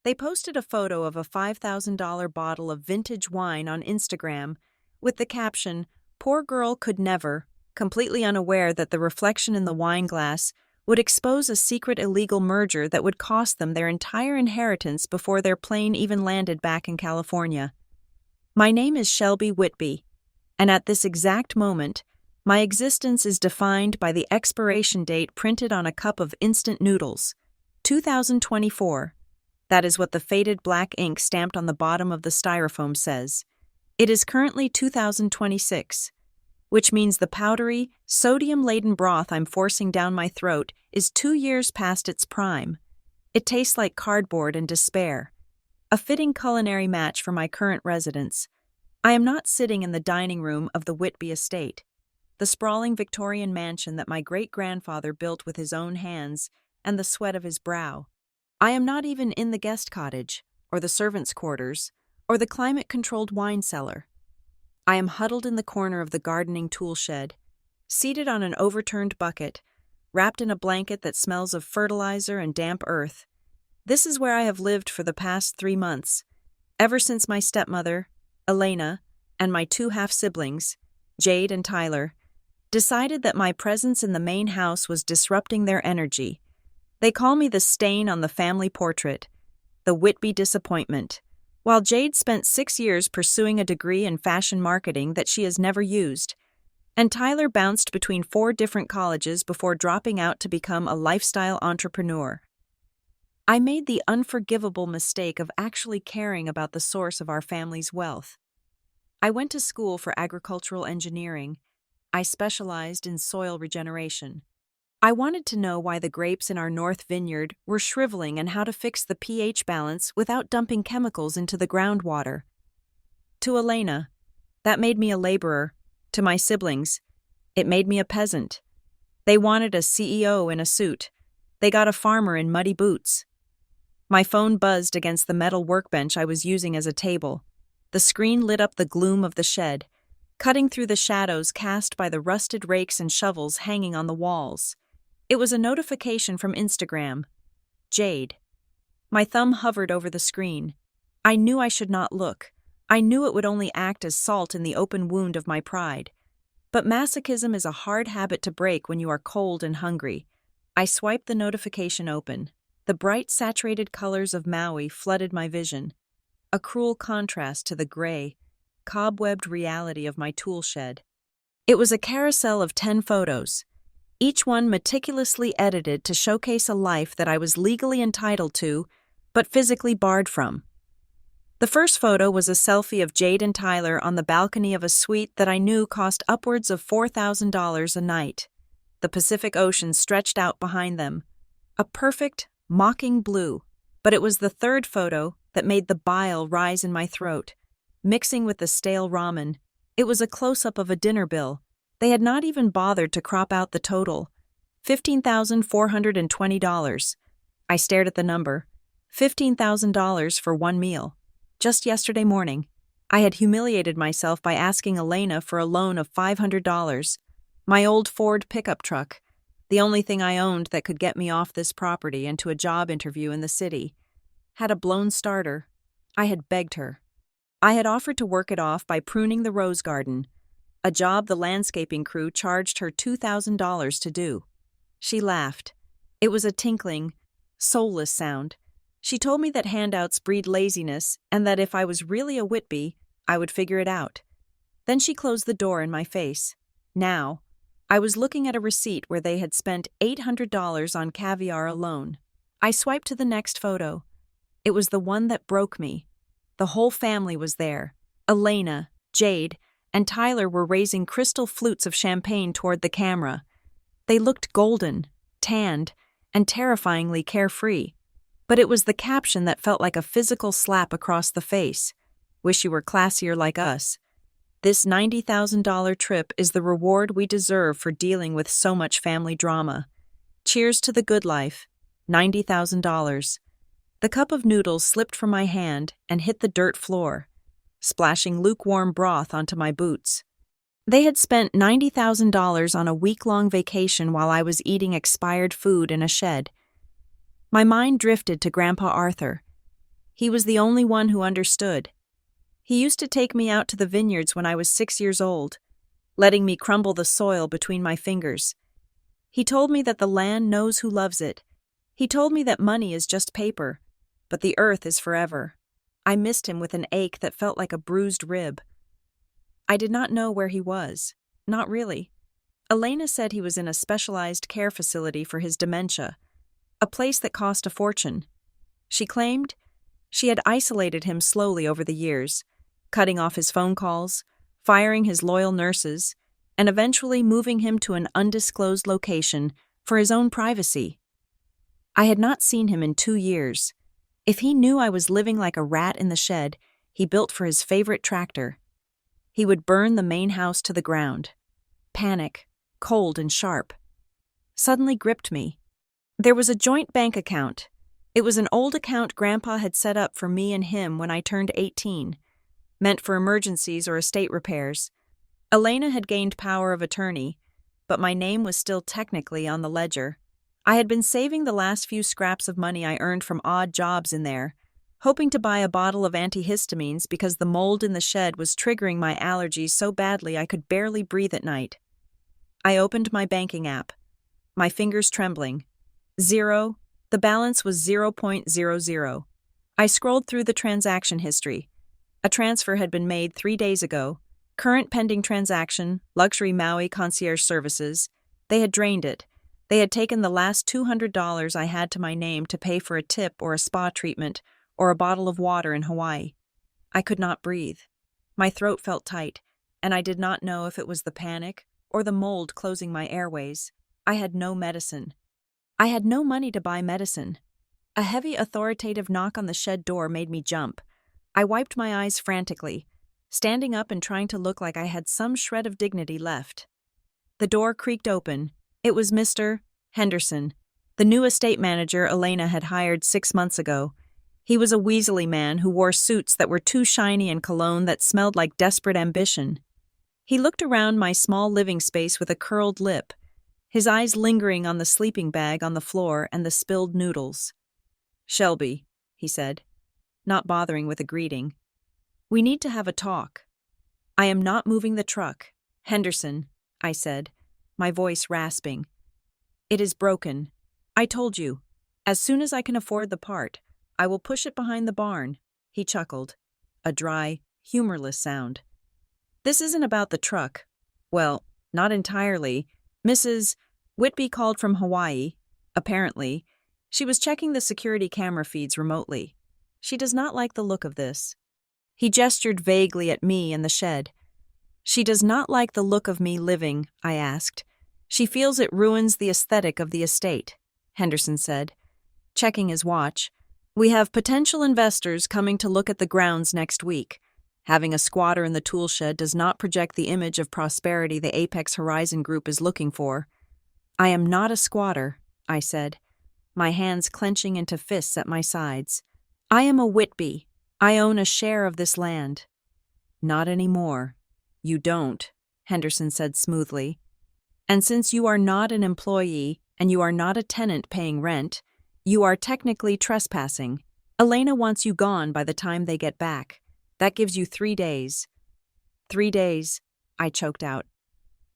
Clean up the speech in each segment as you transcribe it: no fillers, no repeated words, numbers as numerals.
They posted a photo of a $5,000 bottle of vintage wine on Instagram with the caption, "Poor girl could never," completely unaware that the reflection in the wine glass would expose a secret illegal merger that would cost them their entire inheritance before their plane even landed back in California. My name is Shelby Whitby, and at this exact moment, my existence is defined by the expiration date printed on a cup of instant noodles. 2024. That is what the faded black ink stamped on the bottom of the styrofoam says. It is currently 2026, which means the powdery, sodium-laden broth I'm forcing down my throat is 2 years past its prime. It tastes like cardboard and despair. A fitting culinary match for my current residence. I am not sitting in the dining room of the Whitby estate, the sprawling Victorian mansion that my great-grandfather built with his own hands and the sweat of his brow. I am not even in the guest cottage, or the servants' quarters, or the climate-controlled wine cellar. I am huddled in the corner of the gardening tool shed, seated on an overturned bucket, wrapped in a blanket that smells of fertilizer and damp earth. This is where I have lived for the past 3 months, ever since my stepmother, Elena, and my 2 half-siblings, Jade and Tyler, decided that my presence in the main house was disrupting their energy. They call me the stain on the family portrait, the Whitby disappointment, while Jade spent 6 years pursuing a degree in fashion marketing that she has never used, and Tyler bounced between 4 different colleges before dropping out to become a lifestyle entrepreneur. I made the unforgivable mistake of actually caring about the source of our family's wealth. I went to school for agricultural engineering. I specialized in soil regeneration. I wanted to know why the grapes in our north vineyard were shriveling and how to fix the pH balance without dumping chemicals into the groundwater. To Elena, that made me a laborer. To my siblings, it made me a peasant. They wanted a CEO in a suit. They got a farmer in muddy boots. My phone buzzed against the metal workbench I was using as a table. The screen lit up the gloom of the shed, cutting through the shadows cast by the rusted rakes and shovels hanging on the walls. It was a notification from Instagram. Jade. My thumb hovered over the screen. I knew I should not look. I knew it would only act as salt in the open wound of my pride. But masochism is a hard habit to break when you are cold and hungry. I swiped the notification open. The bright, saturated colors of Maui flooded my vision, a cruel contrast to the gray, cobwebbed reality of my tool shed. It was a carousel of 10 photos, each one meticulously edited to showcase a life that I was legally entitled to, but physically barred from. The first photo was a selfie of Jade and Tyler on the balcony of a suite that I knew cost upwards of $4,000 a night. The Pacific Ocean stretched out behind them, a perfect, mocking blue, but it was the third photo that made the bile rise in my throat, mixing with the stale ramen. It was a close-up of a dinner bill. They had not even bothered to crop out the total. $15,420. I stared at the number. $15,000 for one meal. Just yesterday morning, I had humiliated myself by asking Elena for a loan of $500. My old Ford pickup truck, the only thing I owned that could get me off this property and to a job interview in the city, had a blown starter. I had begged her. I had offered to work it off by pruning the rose garden, a job the landscaping crew charged her $2,000 to do. She laughed. It was a tinkling, soulless sound. She told me that handouts breed laziness and that if I was really a Whitby, I would figure it out. Then she closed the door in my face. Now, I was looking at a receipt where they had spent $800 on caviar alone. I swiped to the next photo. It was the one that broke me. The whole family was there. Elena, Jade, and Tyler were raising crystal flutes of champagne toward the camera. They looked golden, tanned, and terrifyingly carefree. But it was the caption that felt like a physical slap across the face. Wish you were classier like us. This $90,000 trip is the reward we deserve for dealing with so much family drama. Cheers to the good life. $90,000. The cup of noodles slipped from my hand and hit the dirt floor, splashing lukewarm broth onto my boots. They had spent $90,000 on a week-long vacation while I was eating expired food in a shed. My mind drifted to Grandpa Arthur. He was the only one who understood. He used to take me out to the vineyards when I was 6 years old, letting me crumble the soil between my fingers. He told me that the land knows who loves it. He told me that money is just paper, but the earth is forever. I missed him with an ache that felt like a bruised rib. I did not know where he was. Not really. Elena said he was in a specialized care facility for his dementia, a place that cost a fortune. She claimed she had isolated him slowly over the years, cutting off his phone calls, firing his loyal nurses, and eventually moving him to an undisclosed location for his own privacy. I had not seen him in 2 years. If he knew I was living like a rat in the shed he built for his favorite tractor, he would burn the main house to the ground. Panic, cold and sharp, suddenly gripped me. There was a joint bank account. It was an old account Grandpa had set up for me and him when I turned 18, meant for emergencies or estate repairs. Elena had gained power of attorney, but my name was still technically on the ledger. I had been saving the last few scraps of money I earned from odd jobs in there, hoping to buy a bottle of antihistamines because the mold in the shed was triggering my allergies so badly I could barely breathe at night. I opened my banking app, my fingers trembling. Zero. The balance was 0.00. I scrolled through the transaction history. A transfer had been made 3 days ago. Current pending transaction, luxury Maui concierge services. They had drained it. They had taken the last $200 I had to my name to pay for a tip or a spa treatment or a bottle of water in Hawaii. I could not breathe. My throat felt tight, and I did not know if it was the panic or the mold closing my airways. I had no medicine. I had no money to buy medicine. A heavy, authoritative knock on the shed door made me jump. I wiped my eyes frantically, standing up and trying to look like I had some shred of dignity left. The door creaked open. It was Mr. Henderson, the new estate manager Elena had hired 6 months ago. He was a weaselly man who wore suits that were too shiny and cologne that smelled like desperate ambition. He looked around my small living space with a curled lip, his eyes lingering on the sleeping bag on the floor and the spilled noodles. "Shelby," he said, not bothering with a greeting. "We need to have a talk." "I am not moving the truck, Henderson," I said, my voice rasping. "It is broken. I told you. As soon as I can afford the part, I will push it behind the barn." He chuckled, a dry, humorless sound. "This isn't about the truck. Well, not entirely. Mrs. Whitby called from Hawaii. Apparently, she was checking the security camera feeds remotely. She does not like the look of this." He gestured vaguely at me and the shed. "She does not like the look of me living," I asked. "She feels it ruins the aesthetic of the estate," Henderson said, checking his watch. "We have potential investors coming to look at the grounds next week. Having a squatter in the tool shed does not project the image of prosperity the Apex Horizon Group is looking for." "I am not a squatter," I said, my hands clenching into fists at my sides. "I am a Whitby. I own a share of this land." "Not anymore. You don't," Henderson said smoothly. "And since you are not an employee and you are not a tenant paying rent, you are technically trespassing. Elena wants you gone by the time they get back. That gives you 3 days. 3 days, I choked out.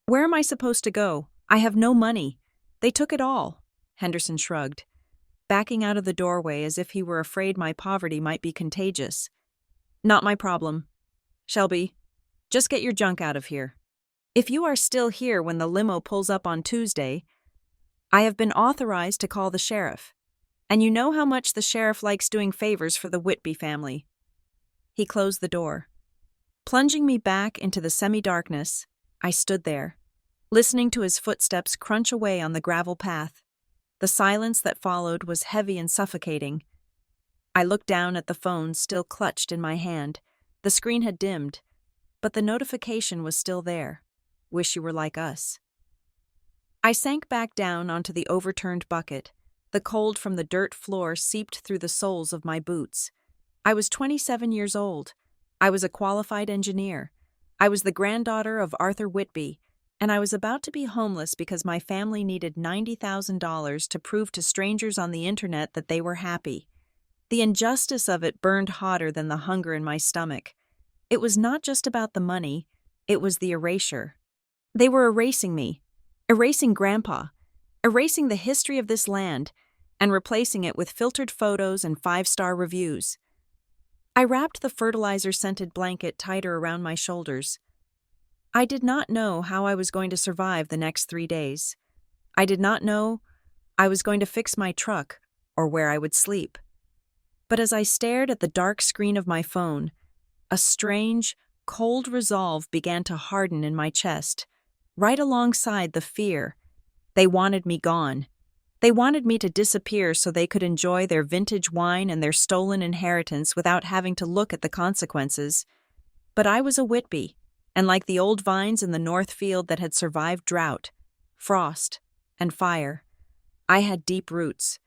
"Where am I supposed to go? I have no money. They took it all." Henderson shrugged, backing out of the doorway as if he were afraid my poverty might be contagious. "Not my problem. Shelby, just get your junk out of here. If you are still here when the limo pulls up on Tuesday, I have been authorized to call the sheriff. And you know how much the sheriff likes doing favors for the Whitby family." He closed the door. Plunging me back into the semi-darkness, I stood there, listening to his footsteps crunch away on the gravel path. The silence that followed was heavy and suffocating. I looked down at the phone still clutched in my hand. The screen had dimmed, but the notification was still there. "Wish you were like us." I sank back down onto the overturned bucket. The cold from the dirt floor seeped through the soles of my boots. I was 27 years old. I was a qualified engineer. I was the granddaughter of Arthur Whitby, and I was about to be homeless because my family needed $90,000 to prove to strangers on the internet that they were happy. The injustice of it burned hotter than the hunger in my stomach. It was not just about the money, it was the erasure. They were erasing me, erasing Grandpa, erasing the history of this land, and replacing it with filtered photos and 5-star reviews. I wrapped the fertilizer-scented blanket tighter around my shoulders. I did not know how I was going to survive the next 3 days. I did not know I was going to fix my truck or where I would sleep. But as I stared at the dark screen of my phone, a strange, cold resolve began to harden in my chest, right alongside the fear. They wanted me gone. They wanted me to disappear so they could enjoy their vintage wine and their stolen inheritance without having to look at the consequences. But I was a Whitby, and like the old vines in the north field that had survived drought, frost, and fire, I had deep roots.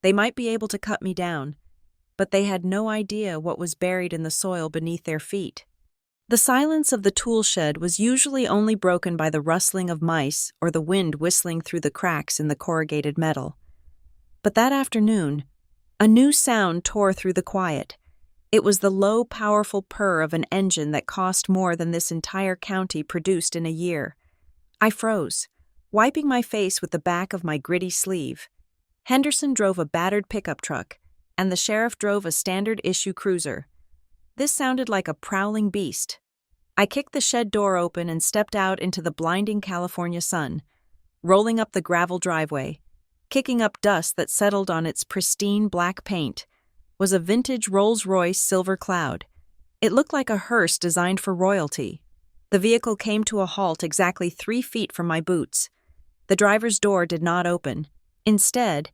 They might be able to cut me down, but they had no idea what was buried in the soil beneath their feet. The silence of the tool shed was usually only broken by the rustling of mice or the wind whistling through the cracks in the corrugated metal. But that afternoon, a new sound tore through the quiet. It was the low, powerful purr of an engine that cost more than this entire county produced in a year. I froze, wiping my face with the back of my gritty sleeve. Henderson drove a battered pickup truck, and the sheriff drove a standard-issue cruiser. This sounded like a prowling beast. I kicked the shed door open and stepped out into the blinding California sun, rolling up the gravel driveway. Kicking up dust that settled on its pristine black paint was a vintage Rolls-Royce Silver Cloud. It looked like a hearse designed for royalty. The vehicle came to a halt exactly 3 feet from my boots. The driver's door did not open. Instead,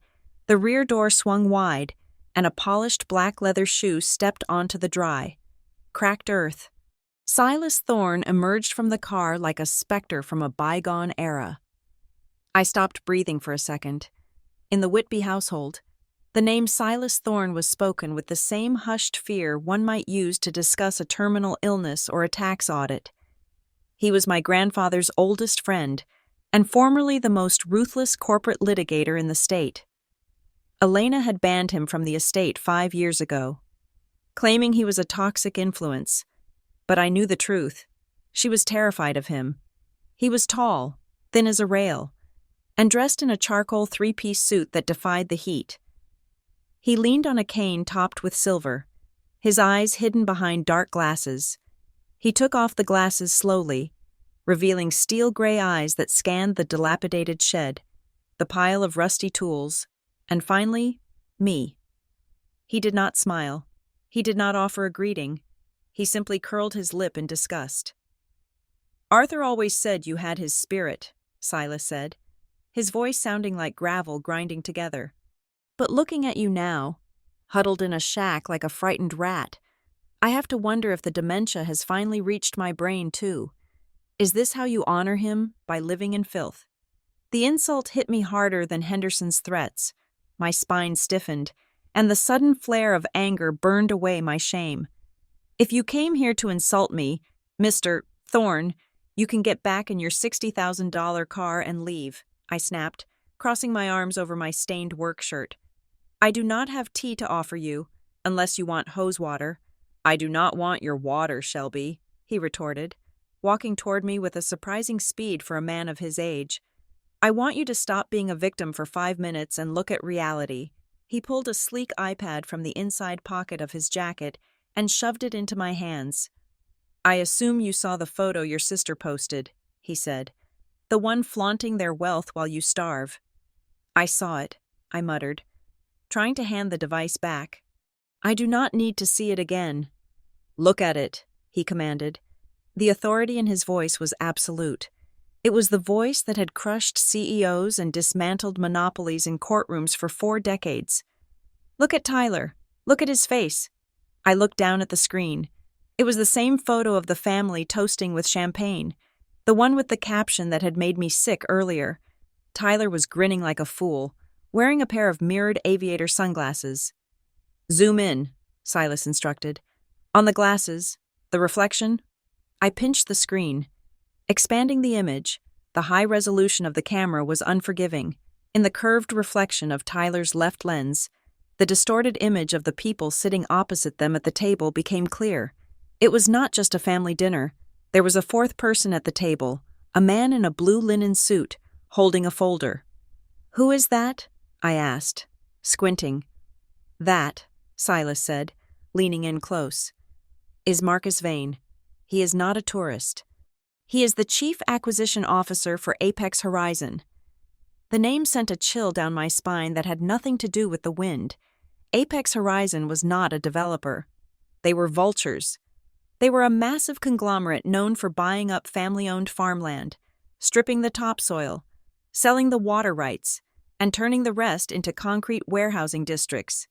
the rear door swung wide, and a polished black leather shoe stepped onto the dry, cracked earth. Silas Thorne emerged from the car like a specter from a bygone era. I stopped breathing for a second. In the Whitby household, the name Silas Thorne was spoken with the same hushed fear one might use to discuss a terminal illness or a tax audit. He was my grandfather's oldest friend, and formerly the most ruthless corporate litigator in the state. Elena had banned him from the estate 5 years ago, claiming he was a toxic influence. But I knew the truth. She was terrified of him. He was tall, thin as a rail, and dressed in a charcoal 3-piece suit that defied the heat. He leaned on a cane topped with silver, his eyes hidden behind dark glasses. He took off the glasses slowly, revealing steel-gray eyes that scanned the dilapidated shed, the pile of rusty tools, and finally, me. He did not smile. He did not offer a greeting. He simply curled his lip in disgust. "Arthur always said you had his spirit," Silas said, his voice sounding like gravel grinding together. "But looking at you now, huddled in a shack like a frightened rat, I have to wonder if the dementia has finally reached my brain too. Is this how you honor him, by living in filth?" The insult hit me harder than Henderson's threats. My spine stiffened, and the sudden flare of anger burned away my shame. "If you came here to insult me, Mr. Thorne, you can get back in your $60,000 car and leave," I snapped, crossing my arms over my stained work shirt. "I do not have tea to offer you, unless you want hose water." "I do not want your water, Shelby," he retorted, walking toward me with a surprising speed for a man of his age. "I want you to stop being a victim for 5 minutes and look at reality." He pulled a sleek iPad from the inside pocket of his jacket and shoved it into my hands. "I assume you saw the photo your sister posted," he said. "The one flaunting their wealth while you starve." "I saw it," I muttered, trying to hand the device back. "I do not need to see it again." "Look at it," he commanded. The authority in his voice was absolute. It was the voice that had crushed CEOs and dismantled monopolies in courtrooms for 4 decades. "Look at Tyler. Look at his face." I looked down at the screen. It was the same photo of the family toasting with champagne, the one with the caption that had made me sick earlier. Tyler was grinning like a fool, wearing a pair of mirrored aviator sunglasses. "Zoom in," Silas instructed. "On the glasses. The reflection." I pinched the screen. Expanding the image, the high resolution of the camera was unforgiving. In the curved reflection of Tyler's left lens, The distorted image of the people sitting opposite them at the table became clear. It was not just a family dinner. There was a fourth person at the table, a man in a blue linen suit, holding a folder. "Who is that?" I asked, squinting. "That," Silas said, leaning in close, "is Marcus Vane. He is not a tourist. He is the Chief Acquisition Officer for Apex Horizon." The name sent a chill down my spine that had nothing to do with the wind. Apex Horizon was not a developer. They were vultures. They were a massive conglomerate known for buying up family-owned farmland, stripping the topsoil, selling the water rights, and turning the rest into concrete warehousing districts.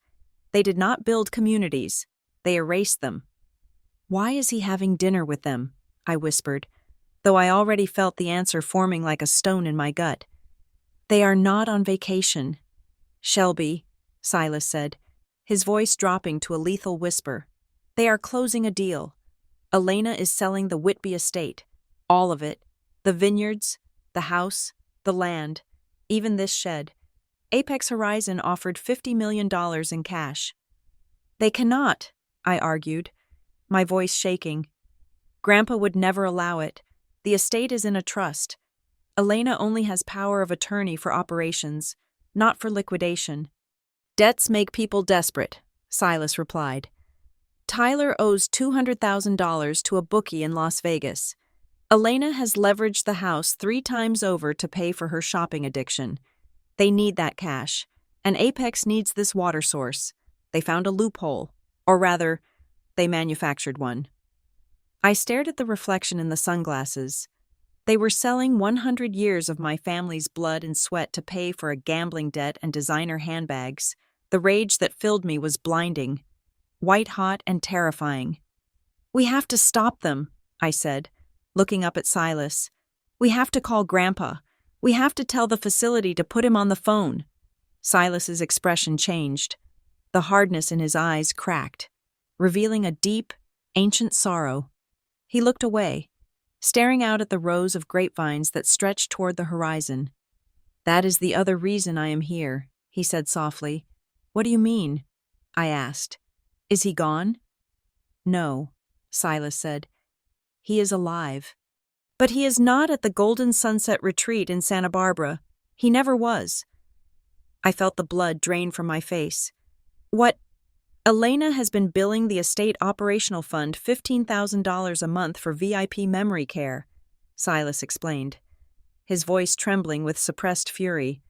They did not build communities. They erased them. "Why is he having dinner with them?" I whispered, though I already felt the answer forming like a stone in my gut. "They are not on vacation." "Shelby," Silas said, his voice dropping to a lethal whisper. "They are closing a deal. Elena is selling the Whitby estate. All of it. The vineyards, the house, the land, even this shed. Apex Horizon offered $50 million in cash." "They cannot," I argued, my voice shaking. "Grandpa would never allow it. The estate is in a trust. Elena only has power of attorney for operations, not for liquidation." "Debts make people desperate," Silas replied. "Tyler owes $200,000 to a bookie in Las Vegas. Elena has leveraged the house 3 times over to pay for her shopping addiction. They need that cash, and Apex needs this water source. They found a loophole, or rather, they manufactured one." I stared at the reflection in the sunglasses. They were selling 100 years of my family's blood and sweat to pay for a gambling debt and designer handbags. The rage that filled me was blinding, white-hot and terrifying. "We have to stop them," I said, looking up at Silas. "We have to call Grandpa. We have to tell the facility to put him on the phone." Silas's expression changed. The hardness in his eyes cracked, revealing a deep, ancient sorrow. He looked away, staring out at the rows of grapevines that stretched toward the horizon. "That is the other reason I am here," he said softly. "What do you mean?" I asked. "Is he gone?" "No," Silas said. "He is alive. But he is not at the Golden Sunset Retreat in Santa Barbara. He never was." I felt the blood drain from my face. "What?" "Elena has been billing the estate operational fund $15,000 a month for VIP memory care," Silas explained, his voice trembling with suppressed fury.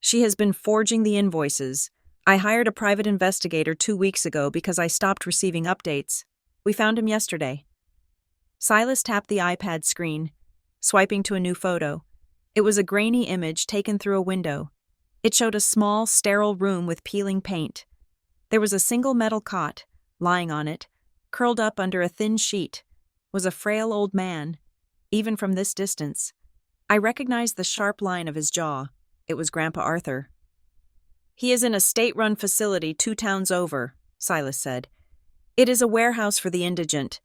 "She has been forging the invoices. I hired a private investigator 2 weeks ago because I stopped receiving updates. We found him yesterday." Silas tapped the iPad screen, swiping to a new photo. It was a grainy image taken through a window. It showed a small, sterile room with peeling paint. There was a single metal cot. Lying on it, curled up under a thin sheet, was a frail old man. Even from this distance, I recognized the sharp line of his jaw. It was Grandpa Arthur. "He is in a state-run facility 2 towns over," Silas said. "It is a warehouse for the indigent.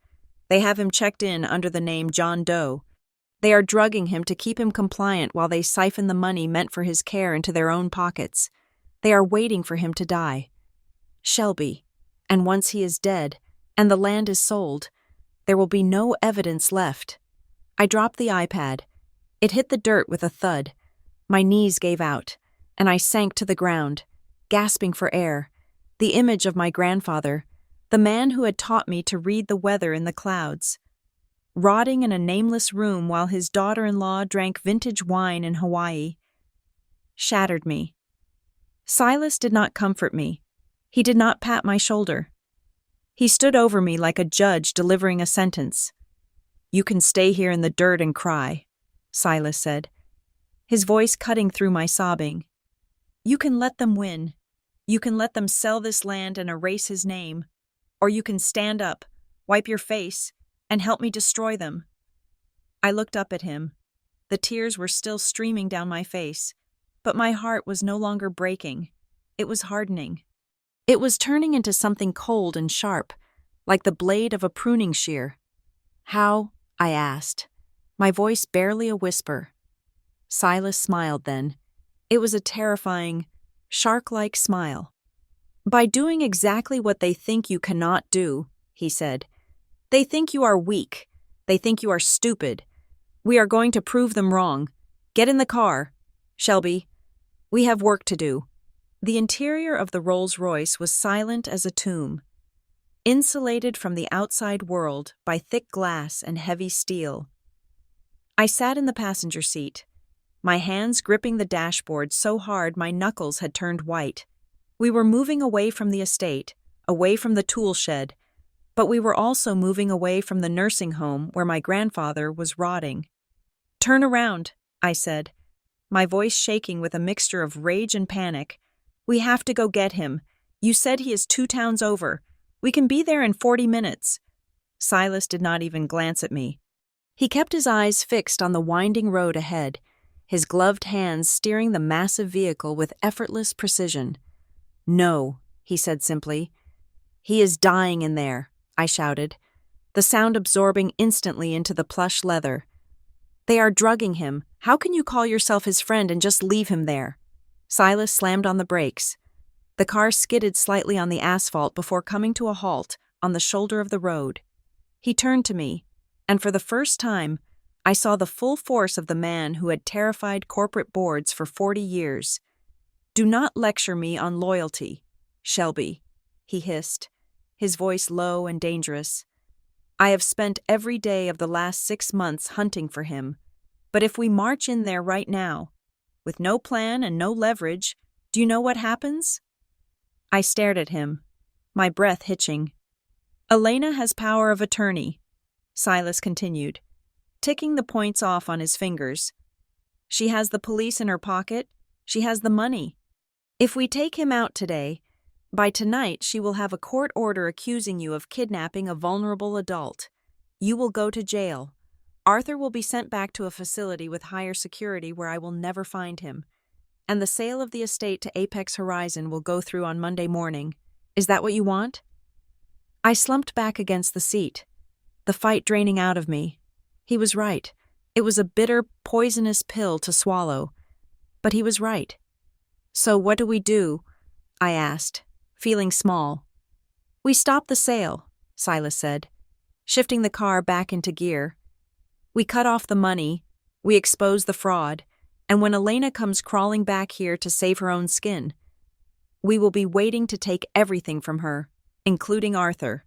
They have him checked in under the name John Doe. They are drugging him to keep him compliant while they siphon the money meant for his care into their own pockets. They are waiting for him to die. Shelby, and once he is dead, and the land is sold, there will be no evidence left." I dropped the iPad. It hit the dirt with a thud. My knees gave out, and I sank to the ground, gasping for air. The image of my grandfather, the man who had taught me to read the weather in the clouds, rotting in a nameless room while his daughter-in-law drank vintage wine in Hawaii, shattered me. Silas did not comfort me. He did not pat my shoulder. He stood over me like a judge delivering a sentence. "You can stay here in the dirt and cry," Silas said, his voice cutting through my sobbing. "You can let them win. You can let them sell this land and erase his name. Or you can stand up, wipe your face, and help me destroy them." I looked up at him. The tears were still streaming down my face, but my heart was no longer breaking. It was hardening. It was turning into something cold and sharp, like the blade of a pruning shear. "How?" I asked, my voice barely a whisper. Silas smiled then. It was a terrifying, shark-like smile. By doing exactly what they think you cannot do, he said. They think you are weak. They think you are stupid. We are going to prove them wrong. Get in the car. Shelby, we have work to do. The interior of the Rolls-Royce was silent as a tomb, insulated from the outside world by thick glass and heavy steel. I sat in the passenger seat, my hands gripping the dashboard so hard my knuckles had turned white. We were moving away from the estate, away from the tool shed, but we were also moving away from the nursing home where my grandfather was rotting. Turn around, I said, my voice shaking with a mixture of rage and panic. We have to go get him. You said he is 2 towns over. We can be there in 40 minutes. Silas did not even glance at me. He kept his eyes fixed on the winding road ahead, his gloved hands steering the massive vehicle with effortless precision. No, he said simply. He is dying in there, I shouted, the sound absorbing instantly into the plush leather. They are drugging him. How can you call yourself his friend and just leave him there? Silas slammed on the brakes. The car skidded slightly on the asphalt before coming to a halt on the shoulder of the road. He turned to me, and for the first time, I saw the full force of the man who had terrified corporate boards for 40 years. Do not lecture me on loyalty, Shelby, he hissed, his voice low and dangerous. I have spent every day of the last 6 months hunting for him, but if we march in there right now, with no plan and no leverage, do you know what happens? I stared at him, my breath hitching. Elena has power of attorney, Silas continued, ticking the points off on his fingers. She has the police in her pocket. She has the money. If we take him out today, by tonight she will have a court order accusing you of kidnapping a vulnerable adult. You will go to jail. Arthur will be sent back to a facility with higher security where I will never find him. And the sale of the estate to Apex Horizon will go through on Monday morning. Is that what you want? I slumped back against the seat, the fight draining out of me. He was right. It was a bitter, poisonous pill to swallow. But he was right. So what do we do? I asked, feeling small. We stop the sale, Silas said, shifting the car back into gear. We cut off the money, we expose the fraud, and when Elena comes crawling back here to save her own skin, we will be waiting to take everything from her, including Arthur.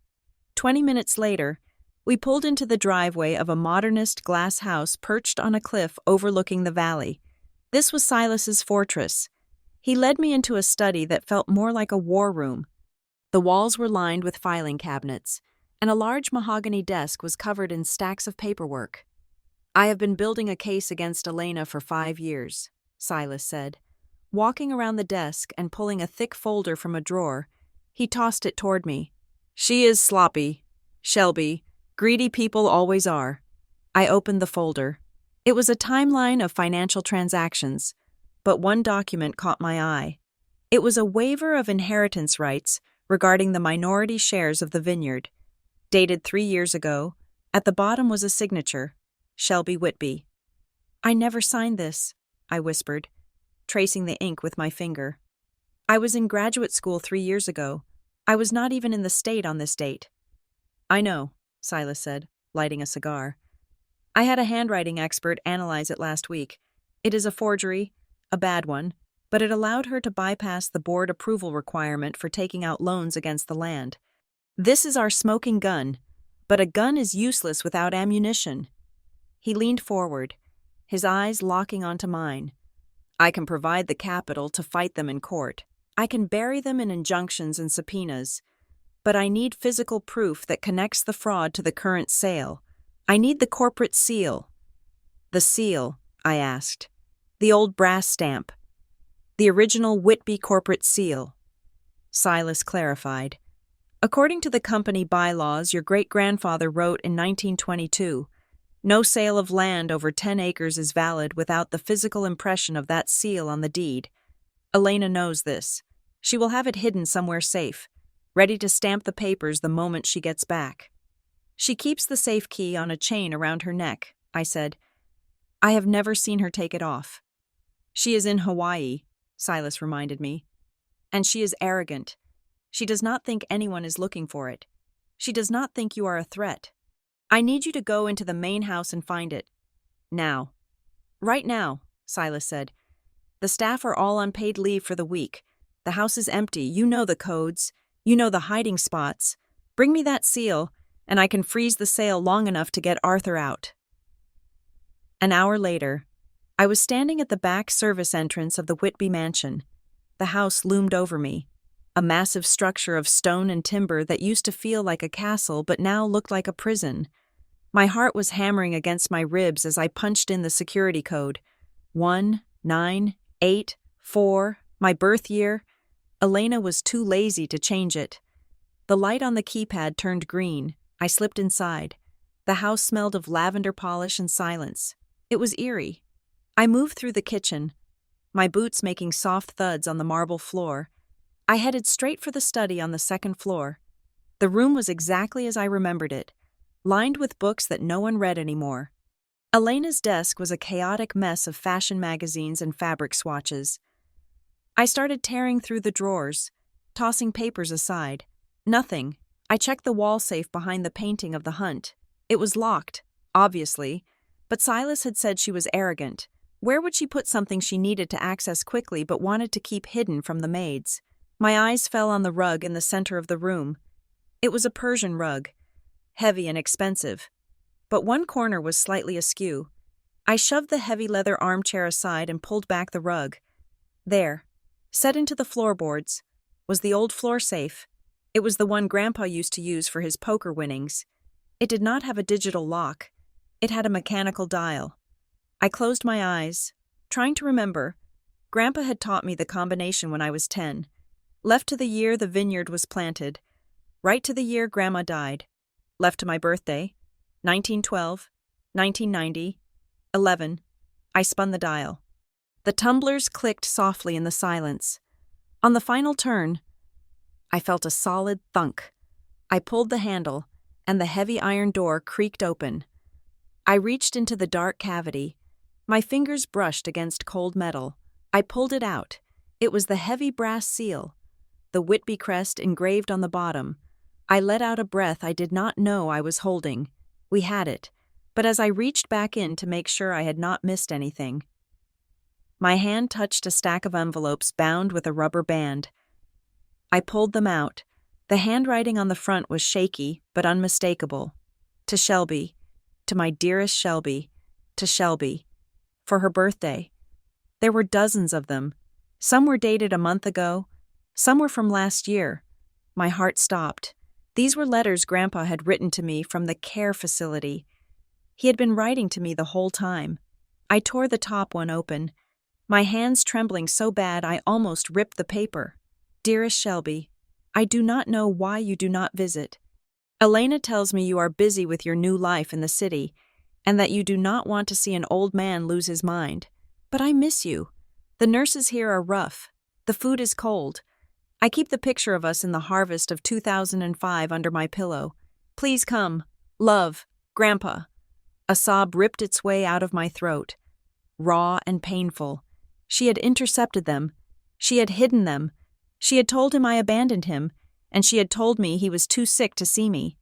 20 minutes later, we pulled into the driveway of a modernist glass house perched on a cliff overlooking the valley. This was Silas's fortress. He led me into a study that felt more like a war room. The walls were lined with filing cabinets, and a large mahogany desk was covered in stacks of paperwork. I have been building a case against Elena for 5 years, Silas said. Walking around the desk and pulling a thick folder from a drawer, he tossed it toward me. She is sloppy, Shelby. Greedy people always are. I opened the folder. It was a timeline of financial transactions, but one document caught my eye. It was a waiver of inheritance rights regarding the minority shares of the vineyard. Dated 3 years ago, at the bottom was a signature, Shelby Whitby. I never signed this, I whispered, tracing the ink with my finger. I was in graduate school 3 years ago. I was not even in the state on this date. I know, Silas said, lighting a cigar. I had a handwriting expert analyze it last week. It is a forgery, a bad one, but it allowed her to bypass the board approval requirement for taking out loans against the land. This is our smoking gun, but a gun is useless without ammunition. He leaned forward, his eyes locking onto mine. I can provide the capital to fight them in court. I can bury them in injunctions and subpoenas. But I need physical proof that connects the fraud to the current sale. I need the corporate seal. The seal, I asked. The old brass stamp. The original Whitby corporate seal. Silas clarified. According to the company bylaws your great-grandfather wrote in 1922, no sale of land over 10 acres is valid without the physical impression of that seal on the deed. Elena knows this. She will have it hidden somewhere safe, ready to stamp the papers the moment she gets back. She keeps the safe key on a chain around her neck, I said. I have never seen her take it off. She is in Hawaii, Silas reminded me. And she is arrogant. She does not think anyone is looking for it. She does not think you are a threat. I need you to go into the main house and find it. Now. Right now, Silas said. The staff are all on paid leave for the week. The house is empty. You know the codes. You know the hiding spots. Bring me that seal, and I can freeze the sale long enough to get Arthur out. An hour later, I was standing at the back service entrance of the Whitby mansion. The house loomed over me, a massive structure of stone and timber that used to feel like a castle but now looked like a prison. My heart was hammering against my ribs as I punched in the security code. 1984, my birth year. Elena was too lazy to change it. The light on the keypad turned green. I slipped inside. The house smelled of lavender polish and silence. It was eerie. I moved through the kitchen, my boots making soft thuds on the marble floor. I headed straight for the study on the second floor. The room was exactly as I remembered it, lined with books that no one read anymore. Elena's desk was a chaotic mess of fashion magazines and fabric swatches. I started tearing through the drawers, tossing papers aside. Nothing. I checked the wall safe behind the painting of the hunt. It was locked, obviously, but Silas had said she was arrogant. Where would she put something she needed to access quickly but wanted to keep hidden from the maids? My eyes fell on the rug in the center of the room. It was a Persian rug, heavy and expensive, but one corner was slightly askew. I shoved the heavy leather armchair aside and pulled back the rug. There, set into the floorboards, was the old floor safe. It was the one Grandpa used to use for his poker winnings. It did not have a digital lock. It had a mechanical dial. I closed my eyes, trying to remember. Grandpa had taught me the combination when I was 10. Left to the year the vineyard was planted. Right to the year Grandma died. Left to my birthday. 1912, 1990, 11. I spun the dial. The tumblers clicked softly in the silence. On the final turn, I felt a solid thunk. I pulled the handle, and the heavy iron door creaked open. I reached into the dark cavity. My fingers brushed against cold metal. I pulled it out. It was the heavy brass seal, the Whitby crest engraved on the bottom. I let out a breath I did not know I was holding. We had it, but as I reached back in to make sure I had not missed anything, my hand touched a stack of envelopes bound with a rubber band. I pulled them out. The handwriting on the front was shaky but unmistakable. To Shelby, to my dearest Shelby, to Shelby, for her birthday. There were dozens of them. Some were dated a month ago, some were from last year. My heart stopped. These were letters Grandpa had written to me from the care facility. He had been writing to me the whole time. I tore the top one open, my hands trembling so bad I almost ripped the paper. Dearest Shelby, I do not know why you do not visit. Elena tells me you are busy with your new life in the city, and that you do not want to see an old man lose his mind. But I miss you. The nurses here are rough. The food is cold. I keep the picture of us in the harvest of 2005 under my pillow. Please come. Love, Grandpa. A sob ripped its way out of my throat. Raw and painful. She had intercepted them. She had hidden them. She had told him I abandoned him, and she had told me he was too sick to see me.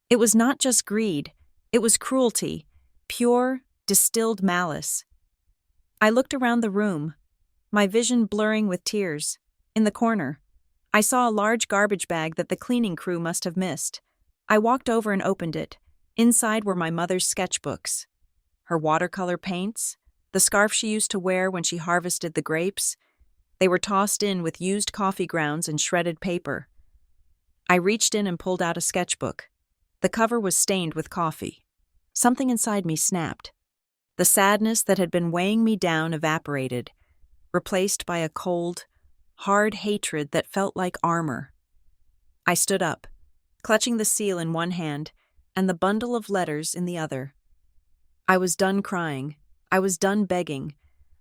It was not just greed. It was cruelty. Pure, distilled malice. I looked around the room, my vision blurring with tears. In the corner, I saw a large garbage bag that the cleaning crew must have missed. I walked over and opened it. Inside were my mother's sketchbooks, her watercolor paints, the scarf she used to wear when she harvested the grapes. They were tossed in with used coffee grounds and shredded paper. I reached in and pulled out a sketchbook. The cover was stained with coffee. Something inside me snapped. The sadness that had been weighing me down evaporated, replaced by a cold, hard hatred that felt like armor. I stood up, clutching the seal in one hand and the bundle of letters in the other. I was done crying. I was done begging.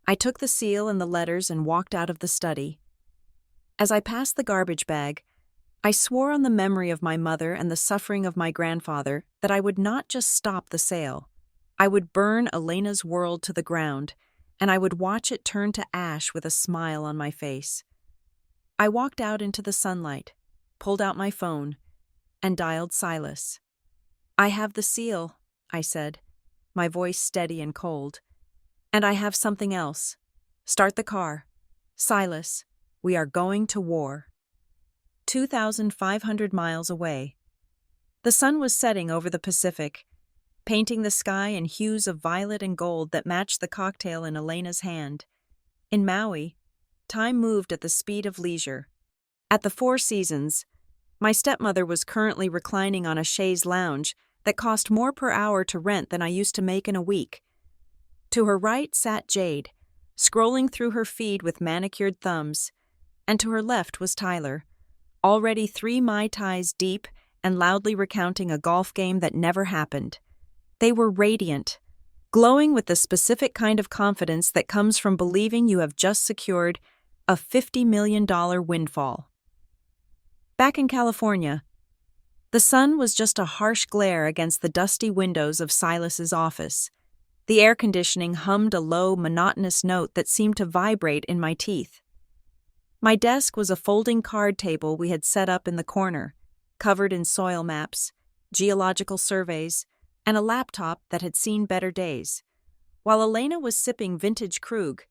I took the seal and the letters and walked out of the study. As I passed the garbage bag, I swore on the memory of my mother and the suffering of my grandfather that I would not just stop the sale. I would burn Elena's world to the ground, and I would watch it turn to ash with a smile on my face. I walked out into the sunlight. pulled out my phone, and dialed Silas. "I have the seal," I said, my voice steady and cold. "And I have something else. Start the car. Silas, we are going to war." 2,500 miles away. The sun was setting over the Pacific, painting the sky in hues of violet and gold that matched the cocktail in Elena's hand. In Maui, time moved at the speed of leisure. At the Four Seasons, my stepmother was currently reclining on a chaise lounge that cost more per hour to rent than I used to make in a week. To her right sat Jade, scrolling through her feed with manicured thumbs, and to her left was Tyler, already 3 Mai Tais deep and loudly recounting a golf game that never happened. They were radiant, glowing with the specific kind of confidence that comes from believing you have just secured a $50 million windfall. Back in California, the sun was just a harsh glare against the dusty windows of Silas's office. The air conditioning hummed a low, monotonous note that seemed to vibrate in my teeth. My desk was a folding card table we had set up in the corner, covered in soil maps, geological surveys, and a laptop that had seen better days. While Elena was sipping vintage Krug,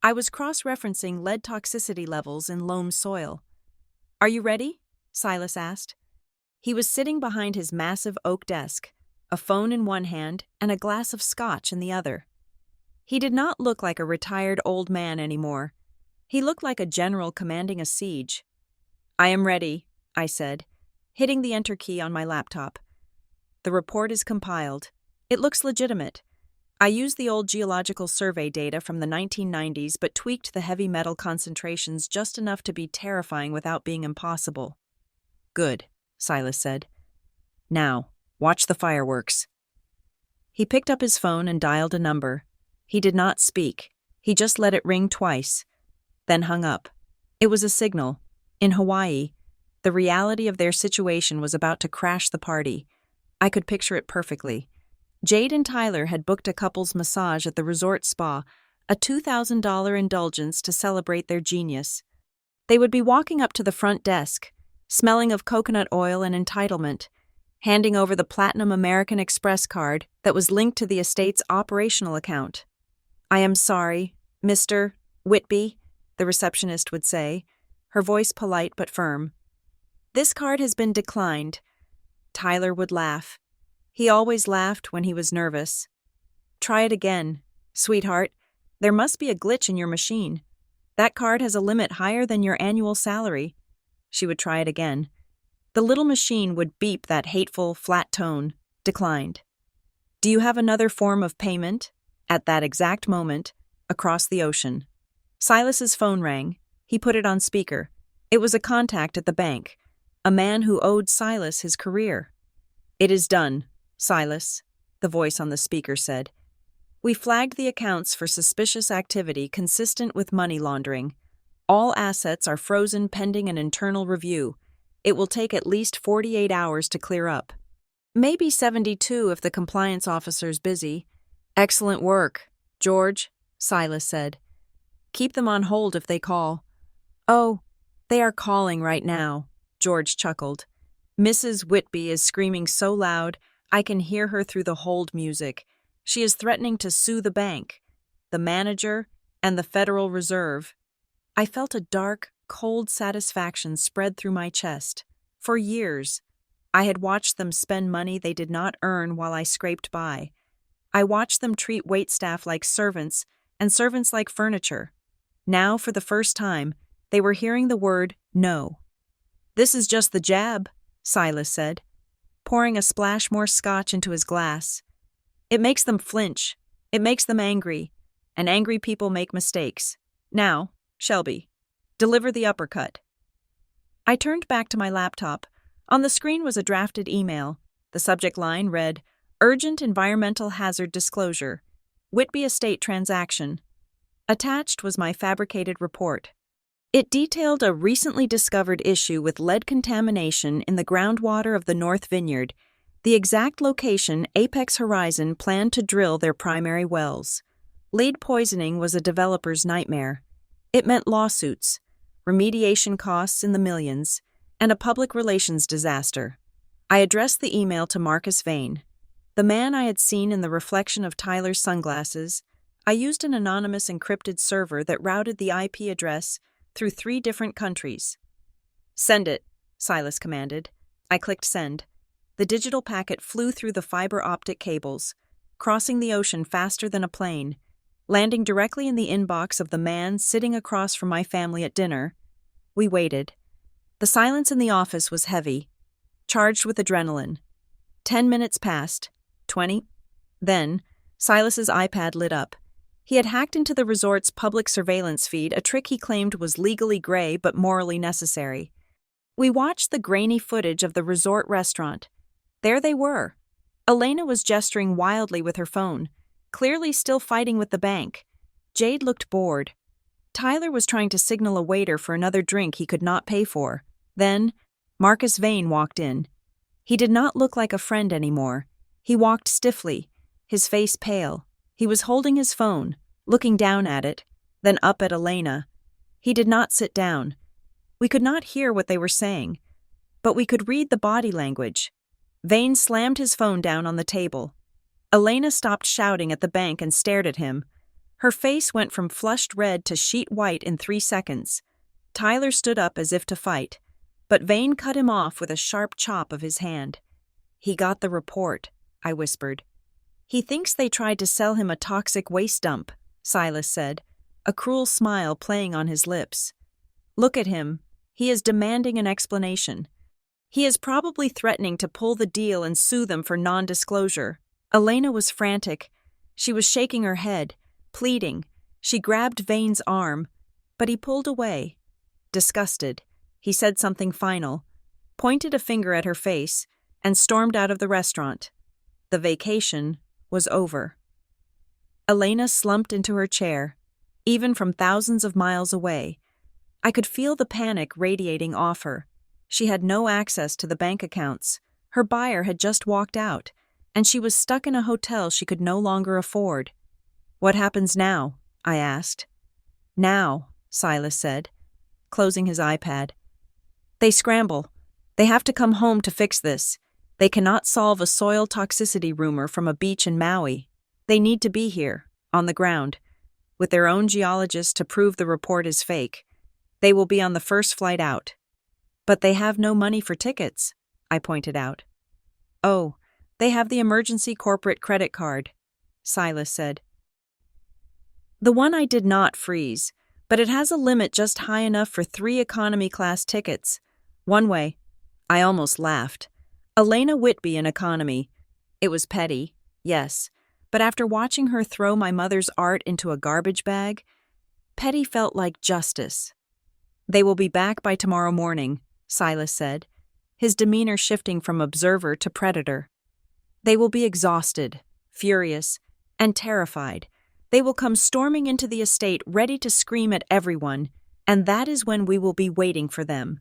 I was cross-referencing lead toxicity levels in loam soil. "Are you ready?" Silas asked. He was sitting behind his massive oak desk, a phone in one hand and a glass of scotch in the other. He did not look like a retired old man anymore. He looked like a general commanding a siege. "I am ready," I said, hitting the enter key on my laptop. "The report is compiled. It looks legitimate. I used the old geological survey data from the 1990s but tweaked the heavy metal concentrations just enough to be terrifying without being impossible." "Good," Silas said. "Now, watch the fireworks." He picked up his phone and dialed a number. He did not speak. He just let it ring twice, then hung up. It was a signal. In Hawaii, the reality of their situation was about to crash the party. I could picture it perfectly. Jade and Tyler had booked a couple's massage at the resort spa, a $2,000 indulgence to celebrate their genius. They would be walking up to the front desk, smelling of coconut oil and entitlement, handing over the Platinum American Express card that was linked to the estate's operational account. "I am sorry, Mr. Whitby," the receptionist would say, her voice polite but firm. "This card has been declined." Tyler would laugh. He always laughed when he was nervous. "Try it again, sweetheart. There must be a glitch in your machine. That card has a limit higher than your annual salary." She would try it again. The little machine would beep that hateful, flat tone. Declined. "Do you have another form of payment?" At that exact moment, across the ocean, Silas's phone rang. He put it on speaker. It was a contact at the bank, a man who owed Silas his career. "It is done, Silas," the voice on the speaker said. "We flagged the accounts for suspicious activity consistent with money laundering. All assets are frozen pending an internal review. It will take at least 48 hours to clear up. Maybe 72 if the compliance officer's busy." "Excellent work, George," Silas said. "Keep them on hold if they call." "Oh, they are calling right now," George chuckled. "Mrs. Whitby is screaming so loud I can hear her through the hold music. She is threatening to sue the bank, the manager, and the Federal Reserve." I felt a dark, cold satisfaction spread through my chest. For years, I had watched them spend money they did not earn while I scraped by. I watched them treat waitstaff like servants and servants like furniture. Now, for the first time, they were hearing the word no. "This is just the jab," Silas said, pouring a splash more scotch into his glass. "It makes them flinch. It makes them angry. And angry people make mistakes. Now, Shelby, deliver the uppercut." I turned back to my laptop. On the screen was a drafted email. The subject line read, "Urgent Environmental Hazard Disclosure. Whitby Estate Transaction." Attached was my fabricated report. It detailed a recently discovered issue with lead contamination in the groundwater of the North Vineyard, the exact location Apex Horizon planned to drill their primary wells. Lead poisoning was a developer's nightmare. It meant lawsuits, remediation costs in the millions, and a public relations disaster. I addressed the email to Marcus Vane, the man I had seen in the reflection of Tyler's sunglasses. I used an anonymous encrypted server that routed the IP address through 3 different countries. "Send it," Silas commanded. I clicked send. The digital packet flew through the fiber optic cables, crossing the ocean faster than a plane, landing directly in the inbox of the man sitting across from my family at dinner. We waited. The silence in the office was heavy, charged with adrenaline. 10 minutes passed. 20. Then, Silas's iPad lit up. He had hacked into the resort's public surveillance feed, a trick he claimed was legally gray but morally necessary. We watched the grainy footage of the resort restaurant. There they were. Elena was gesturing wildly with her phone, clearly still fighting with the bank. Jade looked bored. Tyler was trying to signal a waiter for another drink he could not pay for. Then, Marcus Vane walked in. He did not look like a friend anymore. He walked stiffly, his face pale. He was holding his phone, looking down at it, then up at Elena. He did not sit down. We could not hear what they were saying, but we could read the body language. Vane slammed his phone down on the table. Elena stopped shouting at the bank and stared at him. Her face went from flushed red to sheet white in 3 seconds. Tyler stood up as if to fight, but Vane cut him off with a sharp chop of his hand. "He got the report," I whispered. "He thinks they tried to sell him a toxic waste dump," Silas said, a cruel smile playing on his lips. "Look at him. He is demanding an explanation. He is probably threatening to pull the deal and sue them for non-disclosure." Elena was frantic. She was shaking her head, pleading. She grabbed Vane's arm, but he pulled away. Disgusted, he said something final, pointed a finger at her face, and stormed out of the restaurant. The vacation was over. Elena slumped into her chair, even from thousands of miles away. I could feel the panic radiating off her. She had no access to the bank accounts. Her buyer had just walked out, and she was stuck in a hotel she could no longer afford. "What happens now?" I asked. "Now," Silas said, closing his iPad. "They scramble. They have to come home to fix this. They cannot solve a soil toxicity rumor from a beach in Maui. They need to be here, on the ground, with their own geologists to prove the report is fake. They will be on the first flight out." "But they have no money for tickets," I pointed out. "Oh, they have the emergency corporate credit card," Silas said. "The one I did not freeze, but it has a limit just high enough for 3 economy class tickets. One way." I almost laughed. Elena Whitby in economy. It was petty, yes, but after watching her throw my mother's art into a garbage bag, petty felt like justice. "They will be back by tomorrow morning," Silas said, his demeanor shifting from observer to predator. "They will be exhausted, furious, and terrified. They will come storming into the estate ready to scream at everyone, and that is when we will be waiting for them."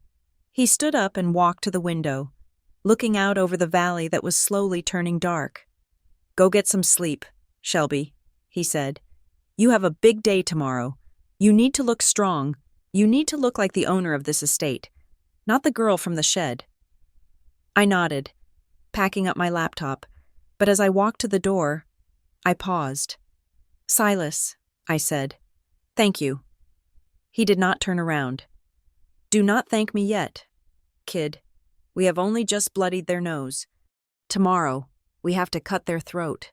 He stood up and walked to the window, looking out over the valley that was slowly turning dark. "Go get some sleep, Shelby," he said. "You have a big day tomorrow. You need to look strong. You need to look like the owner of this estate, not the girl from the shed." I nodded, packing up my laptop, but as I walked to the door, I paused. "Silas," I said, "thank you." He did not turn around. "Do not thank me yet, kid. We have only just bloodied their nose. Tomorrow, we have to cut their throat."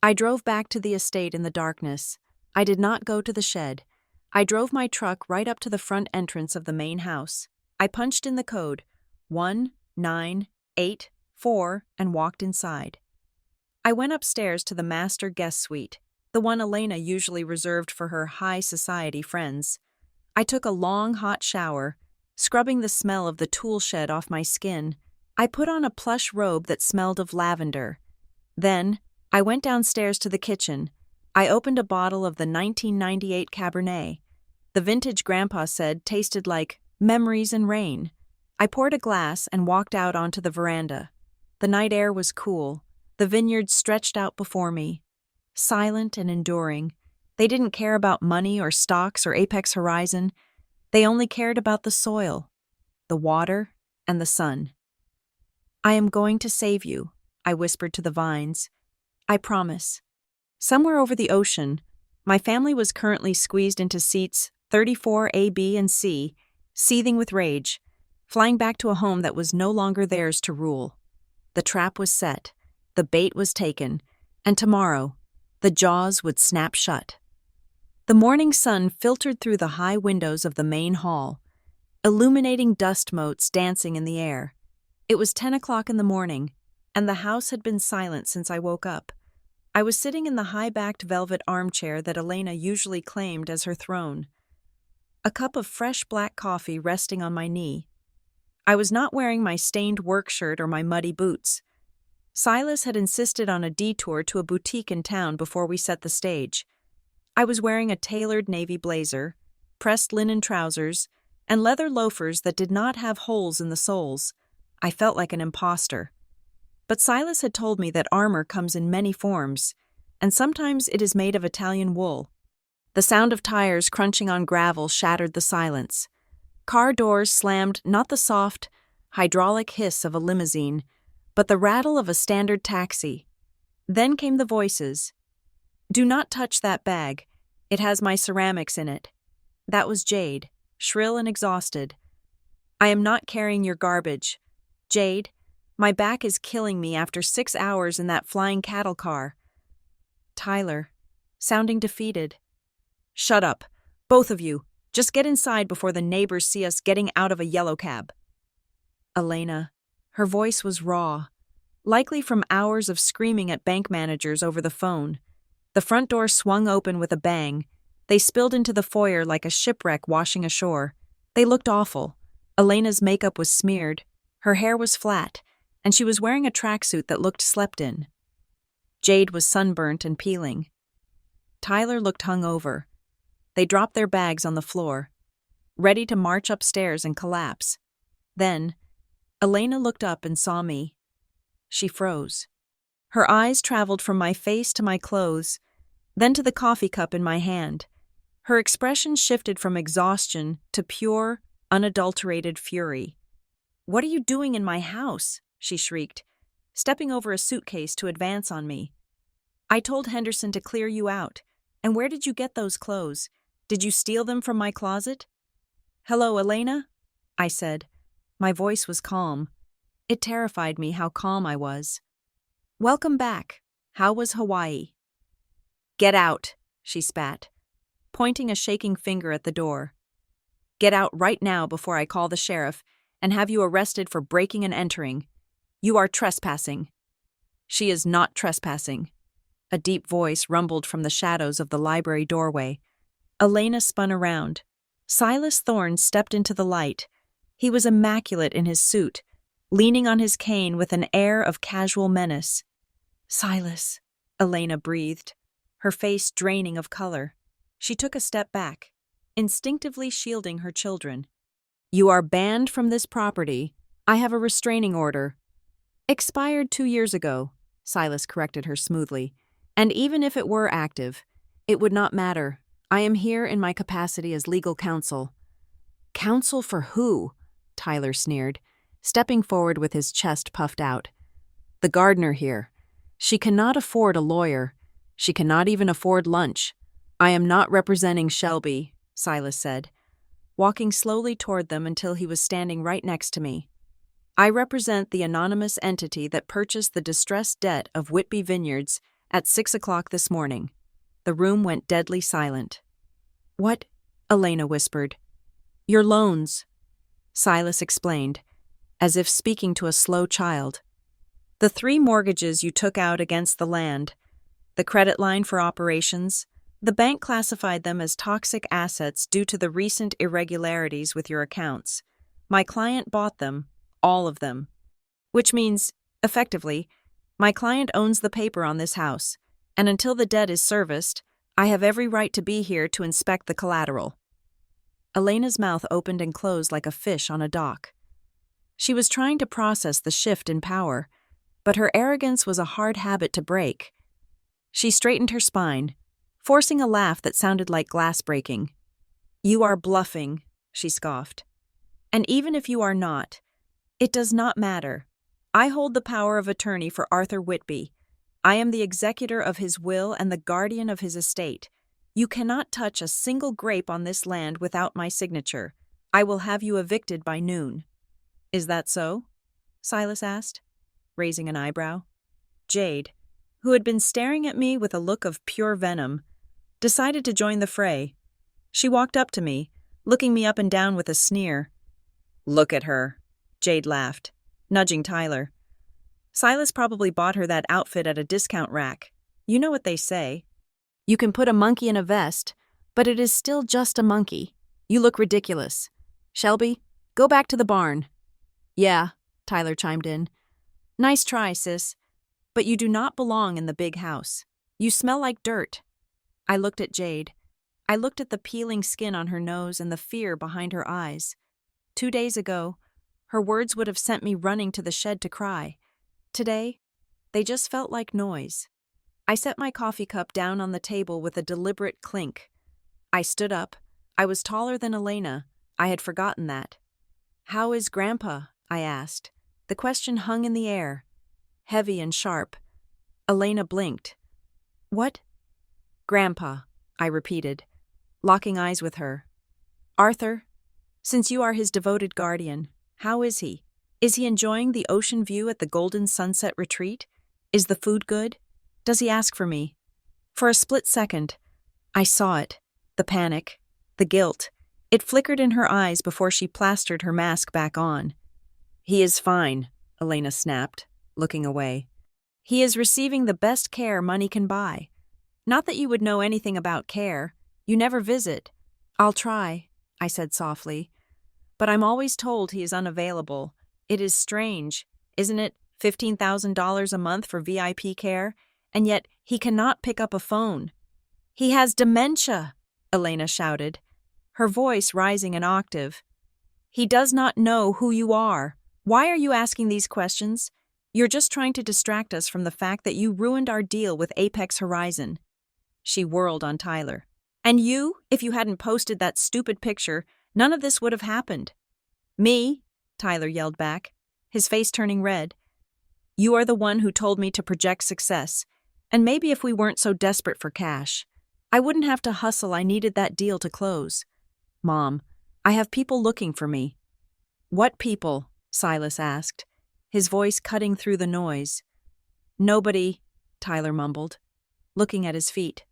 I drove back to the estate in the darkness. I did not go to the shed. I drove my truck right up to the front entrance of the main house. I punched in the code 1984 and walked inside. I went upstairs to the master guest suite, the one Elena usually reserved for her high society friends. I took a long, hot shower, scrubbing the smell of the tool shed off my skin. I put on a plush robe that smelled of lavender. Then, I went downstairs to the kitchen. I opened a bottle of the 1998 Cabernet. The vintage Grandpa said tasted like memories and rain. I poured a glass and walked out onto the veranda. The night air was cool. The vineyards stretched out before me, silent and enduring. They didn't care about money or stocks or Apex Horizon. They only cared about the soil, the water, and the sun. "I am going to save you," I whispered to the vines. "I promise." Somewhere over the ocean, my family was currently squeezed into seats 34A, B, and C, seething with rage, flying back to a home that was no longer theirs to rule. The trap was set, the bait was taken, and tomorrow, the jaws would snap shut. The morning sun filtered through the high windows of the main hall, illuminating dust motes dancing in the air. It was 10 o'clock in the morning, and the house had been silent since I woke up. I was sitting in the high-backed velvet armchair that Elena usually claimed as her throne, a cup of fresh black coffee resting on my knee. I was not wearing my stained work shirt or my muddy boots. Silas had insisted on a detour to a boutique in town before we set the stage. I was wearing a tailored navy blazer, pressed linen trousers, and leather loafers that did not have holes in the soles. I felt like an imposter. But Silas had told me that armor comes in many forms, and sometimes it is made of Italian wool. The sound of tires crunching on gravel shattered the silence. Car doors slammed, not the soft, hydraulic hiss of a limousine, but the rattle of a standard taxi. Then came the voices. "Do not touch that bag. It has my ceramics in it." That was Jade, shrill and exhausted. "I am not carrying your garbage. Jade, my back is killing me after 6 hours in that flying cattle car." Tyler, sounding defeated. "Shut up, both of you. Just get inside before the neighbors see us getting out of a yellow cab." Elena, her voice was raw, likely from hours of screaming at bank managers over the phone. The front door swung open with a bang. They spilled into the foyer like a shipwreck washing ashore. They looked awful. Elena's makeup was smeared, her hair was flat, and she was wearing a tracksuit that looked slept in. Jade was sunburnt and peeling. Tyler looked hungover. They dropped their bags on the floor, ready to march upstairs and collapse. Then, Elena looked up and saw me. She froze. Her eyes traveled from my face to my clothes, then to the coffee cup in my hand. Her expression shifted from exhaustion to pure, unadulterated fury. "What are you doing in my house?" she shrieked, stepping over a suitcase to advance on me. "I told Henderson to clear you out. And where did you get those clothes? Did you steal them from my closet?" "Hello, Elena?" I said. My voice was calm. It terrified me how calm I was. "Welcome back. How was Hawaii?" "Get out," she spat, pointing a shaking finger at the door. "Get out right now before I call the sheriff and have you arrested for breaking and entering. You are trespassing." "She is not trespassing." A deep voice rumbled from the shadows of the library doorway. Elena spun around. Silas Thorne stepped into the light. He was immaculate in his suit, leaning on his cane with an air of casual menace. "Silas," Elena breathed, her face draining of color. She took a step back, instinctively shielding her children. "You are banned from this property. I have a restraining order." "Expired 2 years ago," Silas corrected her smoothly. "And even if it were active, it would not matter. I am here in my capacity as legal counsel." "Counsel for who?" Tyler sneered, stepping forward with his chest puffed out. "The gardener here. She cannot afford a lawyer. She cannot even afford lunch. I am not representing Shelby," Silas said, walking slowly toward them until he was standing right next to me. "I represent the anonymous entity that purchased the distressed debt of Whitby Vineyards at 6 o'clock this morning." The room went deadly silent. "What?" Elena whispered. "Your loans," Silas explained, as if speaking to a slow child. "The 3 mortgages you took out against the land, the credit line for operations, the bank classified them as toxic assets due to the recent irregularities with your accounts. My client bought them, all of them. Which means, effectively, my client owns the paper on this house, and until the debt is serviced, I have every right to be here to inspect the collateral." Elena's mouth opened and closed like a fish on a dock. She was trying to process the shift in power, but her arrogance was a hard habit to break. She straightened her spine, forcing a laugh that sounded like glass breaking. "You are bluffing," she scoffed. "And even if you are not, It does not matter. I hold the power of attorney for Arthur Whitby. I am the executor of his will and the guardian of his estate. You cannot touch a single grape on this land without my signature. I will have you evicted by noon." "Is that so?" Silas asked, raising an eyebrow. Jade, who had been staring at me with a look of pure venom, decided to join the fray. She walked up to me, looking me up and down with a sneer. "Look at her," Jade laughed, nudging Tyler. "Silas probably bought her that outfit at a discount rack. You know what they say. You can put a monkey in a vest, but it is still just a monkey. You look ridiculous. Shelby, go back to the barn." "Yeah," Tyler chimed in. "Nice try, sis. But you do not belong in the big house. You smell like dirt." I looked at Jade. I looked at the peeling skin on her nose and the fear behind her eyes. 2 days ago, her words would have sent me running to the shed to cry. Today, they just felt like noise. I set my coffee cup down on the table with a deliberate clink. I stood up. I was taller than Elena. I had forgotten that. "How is Grandpa?" I asked. The question hung in the air, heavy and sharp. Elena blinked. "What?" "Grandpa," I repeated, locking eyes with her. "Arthur, since you are his devoted guardian, how is he? Is he enjoying the ocean view at the Golden Sunset Retreat? Is the food good? Does he ask for me?" For a split second, I saw it, the panic, the guilt. It flickered in her eyes before she plastered her mask back on. "He is fine," Elena snapped, looking away. "He is receiving the best care money can buy. Not that you would know anything about care. You never visit." "I'll try," I said softly. "But I'm always told he is unavailable. It is strange, isn't it? $15,000 a month for VIP care, and yet he cannot pick up a phone." "He has dementia," Elena shouted, her voice rising an octave. "He does not know who you are. Why are you asking these questions? You're just trying to distract us from the fact that you ruined our deal with Apex Horizon." She whirled on Tyler. "And you, if you hadn't posted that stupid picture, none of this would have happened." "Me?" Tyler yelled back, his face turning red. "You are the one who told me to project success, and maybe if we weren't so desperate for cash, I wouldn't have to hustle. I needed that deal to close. Mom, I have people looking for me." "What people?" Silas asked, his voice cutting through the noise. "Nobody," Tyler mumbled, looking at his feet.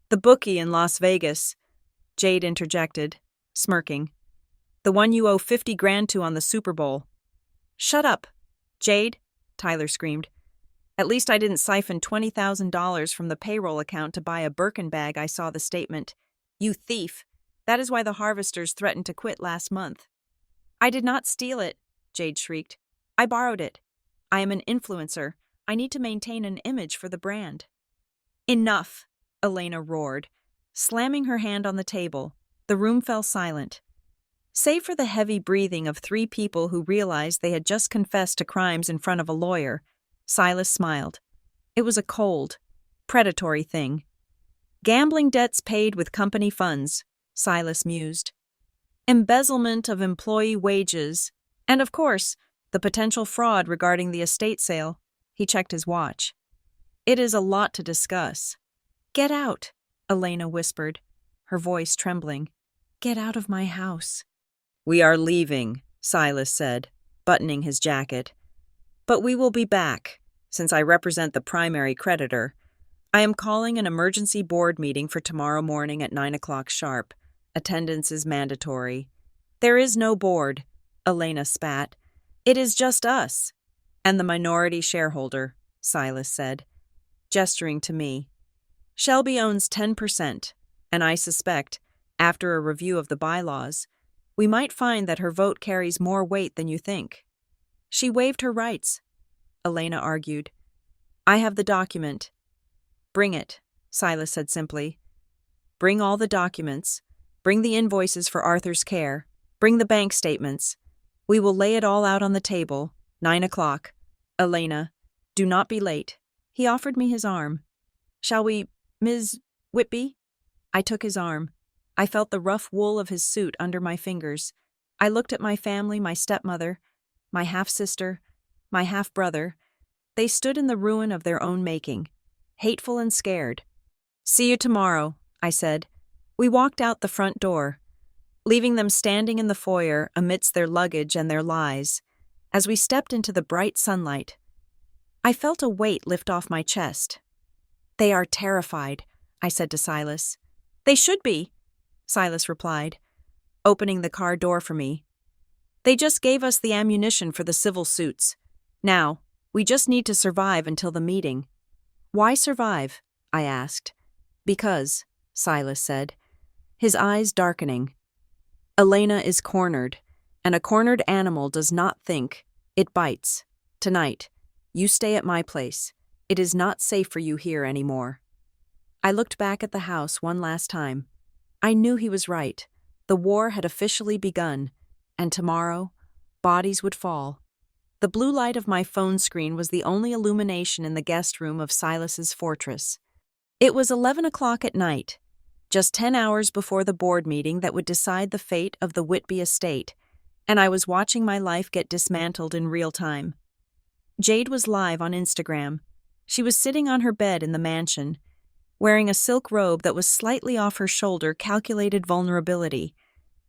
"The bookie in Las Vegas," Jade interjected, smirking. "The one you owe 50 grand to on the Super Bowl." "Shut up, Jade," Tyler screamed. "At least I didn't siphon $20,000 from the payroll account to buy a Birkin bag." I saw the statement. "You thief. That is why the Harvesters threatened to quit last month." "I did not steal it," Jade shrieked. "I borrowed it. I am an influencer. I need to maintain an image for the brand." "Enough," Elena roared, slamming her hand on the table. The room fell silent. Save for the heavy breathing of 3 people who realized they had just confessed to crimes in front of a lawyer, Silas smiled. It was a cold, predatory thing. "Gambling debts paid with company funds," Silas mused. "Embezzlement of employee wages, and of course, the potential fraud regarding the estate sale." He checked his watch. "It is a lot to discuss." "Get out," Elena whispered, her voice trembling. "Get out of my house." "We are leaving," Silas said, buttoning his jacket. "But we will be back, since I represent the primary creditor. I am calling an emergency board meeting for tomorrow morning at 9 o'clock sharp. Attendance is mandatory." "There is no board," Elena spat. "It is just us." "And the minority shareholder," Silas said, gesturing to me. "Shelby owns 10%, and I suspect, after a review of the bylaws, we might find that her vote carries more weight than you think." "She waived her rights," Elena argued. "I have the document." "Bring it," Silas said simply. "Bring all the documents. Bring the invoices for Arthur's care. Bring the bank statements. We will lay it all out on the table. 9 o'clock. Elena, do not be late." He offered me his arm. "Shall we, Ms. Whitby?" I took his arm. I felt the rough wool of his suit under my fingers. I looked at my family, my stepmother, my half-sister, my half-brother. They stood in the ruin of their own making, hateful and scared. "See you tomorrow," I said. We walked out the front door, leaving them standing in the foyer amidst their luggage and their lies. As we stepped into the bright sunlight, I felt a weight lift off my chest. "They are terrified," I said to Silas. "They should be," Silas replied, opening the car door for me. "They just gave us the ammunition for the civil suits. Now, we just need to survive until the meeting." "Why survive?" I asked. "Because," Silas said, his eyes darkening. "Elena is cornered, and a cornered animal does not think. It bites. Tonight, you stay at my place. It is not safe for you here anymore." I looked back at the house one last time. I knew he was right. The war had officially begun, and tomorrow, bodies would fall. The blue light of my phone screen was the only illumination in the guest room of Silas's fortress. It was 11 o'clock at night, just 10 hours before the board meeting that would decide the fate of the Whitby estate, and I was watching my life get dismantled in real time. Jade was live on Instagram. She was sitting on her bed in the mansion, wearing a silk robe that was slightly off her shoulder, calculated vulnerability.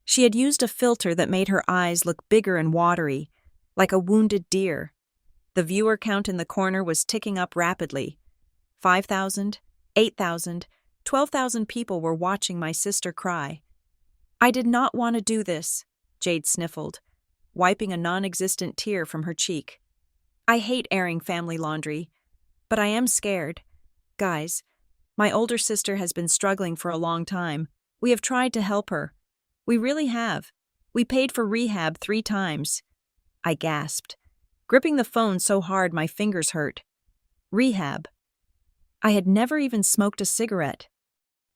She had used a filter that made her eyes look bigger and watery, like a wounded deer. The viewer count in the corner was ticking up rapidly. 5,000, 8,000, 12,000 people were watching my sister cry. "I did not want to do this," Jade sniffled, wiping a non-existent tear from her cheek. "I hate airing family laundry, but I am scared. Guys, my older sister has been struggling for a long time. We have tried to help her. We really have. We paid for rehab 3 times. I gasped, gripping the phone so hard my fingers hurt. Rehab. I had never even smoked a cigarette.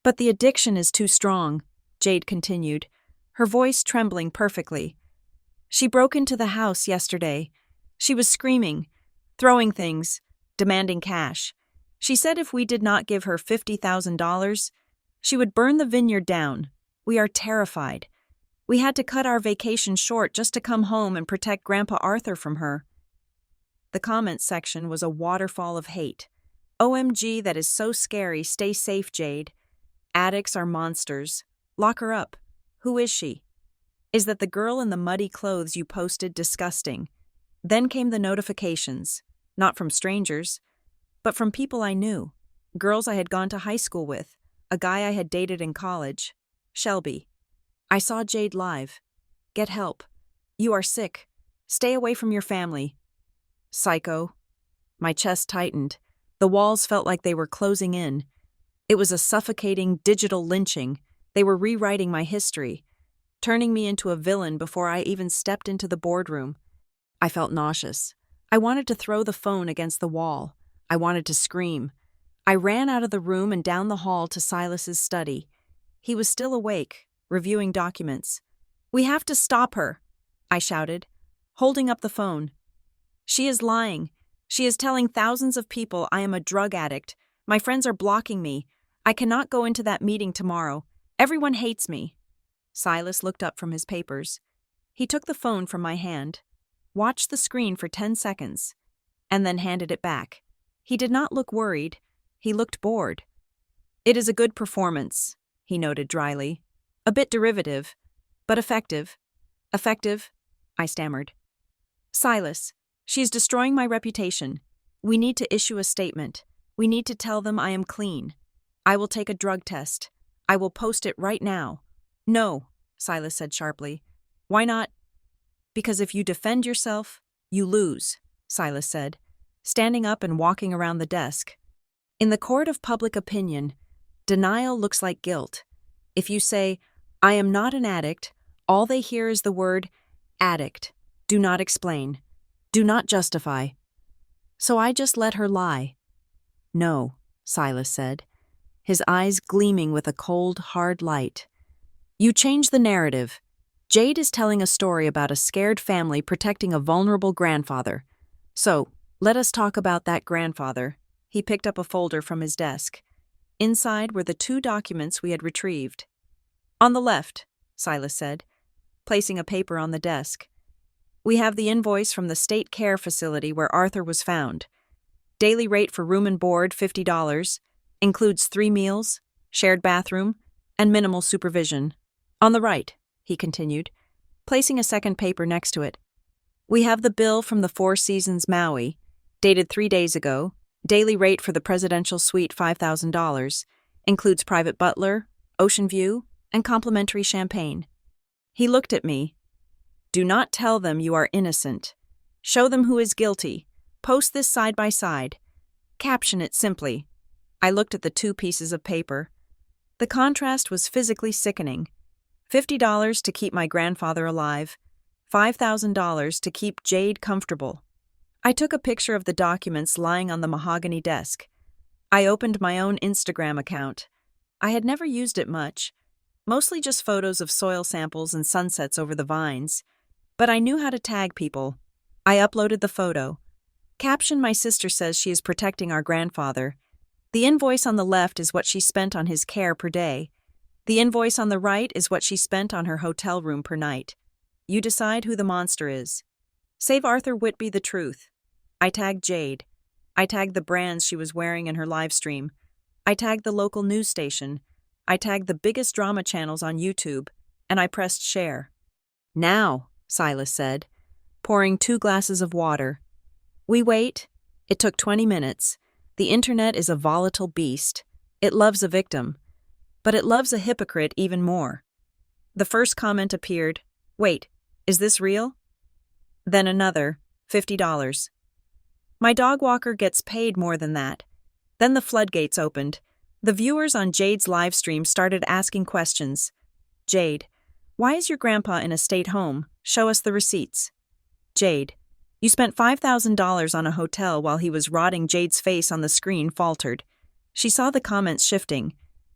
"But the addiction is too strong," Jade continued, her voice trembling perfectly. "She broke into the house yesterday. She was screaming, throwing things, demanding cash. She said if we did not give her $50,000, she would burn the vineyard down. We are terrified. We had to cut our vacation short just to come home and protect Grandpa Arthur from her." The comments section was a waterfall of hate. "OMG, that is so scary. Stay safe, Jade. Addicts are monsters. Lock her up. Who is she? Is that the girl in the muddy clothes you posted disgusting?" Then came the notifications, not from strangers, but from people I knew, girls I had gone to high school with, a guy I had dated in college, Shelby. "I saw Jade live. Get help. You are sick. Stay away from your family." Psycho. My chest tightened. The walls felt like they were closing in. It was a suffocating digital lynching. They were rewriting my history, turning me into a villain before I even stepped into the boardroom. I felt nauseous. I wanted to throw the phone against the wall. I wanted to scream. I ran out of the room and down the hall to Silas's study. He was still awake, reviewing documents. "We have to stop her," I shouted, holding up the phone. "She is lying. She is telling thousands of people I am a drug addict. My friends are blocking me. I cannot go into that meeting tomorrow. Everyone hates me." Silas looked up from his papers. He took the phone from my hand, watched the screen for 10 seconds, and then handed it back. He did not look worried. He looked bored. "It is a good performance," he noted dryly. "A bit derivative, but effective." "Effective?" I stammered. "Silas, she is destroying my reputation. We need to issue a statement. We need to tell them I am clean. I will take a drug test. I will post it right now." "No," Silas said sharply. "Why not?" "Because if you defend yourself, you lose," Silas said, standing up and walking around the desk. "In the court of public opinion, denial looks like guilt. If you say, 'I am not an addict,' all they hear is the word addict. Do not explain. Do not justify." So I just let her lie. "No," Silas said, his eyes gleaming with a cold, hard light. "You change the narrative. Jade is telling a story about a scared family protecting a vulnerable grandfather. So, let us talk about that grandfather." He picked up a folder from his desk. Inside were the 2 documents we had retrieved. "On the left," Silas said. placing a paper on the desk. We have the invoice from the state care facility where Arthur was found. Daily rate for room and board, $50, includes 3 meals, shared bathroom, and minimal supervision. On the right, he continued, placing a second paper next to it. We have the bill from the Four Seasons Maui, dated 3 days ago. Daily rate for the presidential suite, $5,000, includes private butler, ocean view, and complimentary champagne. He looked at me. Do not tell them you are innocent. Show them who is guilty. Post this side by side. Caption it simply. I looked at the 2 pieces of paper. The contrast was physically sickening. $50 to keep my grandfather alive. $5,000 to keep Jade comfortable. I took a picture of the documents lying on the mahogany desk. I opened my own Instagram account. I had never used it much, mostly just photos of soil samples and sunsets over the vines. But I knew how to tag people. I uploaded the photo. Caption: my sister says she is protecting our grandfather. The invoice on the left is what she spent on his care per day. The invoice on the right is what she spent on her hotel room per night. You decide who the monster is. Save Arthur Whitby the truth. I tagged Jade. I tagged the brands she was wearing in her live stream. I tagged the local news station. I tagged the biggest drama channels on YouTube, and I pressed share. Now, Silas said, pouring 2 glasses of water. We wait. It took 20 minutes. The internet is a volatile beast. It loves a victim, but it loves a hypocrite even more. The first comment appeared, "Wait, is this real?" Then another, $50. My dog walker gets paid more than that. Then the floodgates opened. The viewers on Jade's live stream started asking questions. Jade, why is your grandpa in a state home? Show us the receipts. Jade, you spent $5,000 on a hotel while he was rotting. Jade's face on the screen faltered. She saw the comments shifting.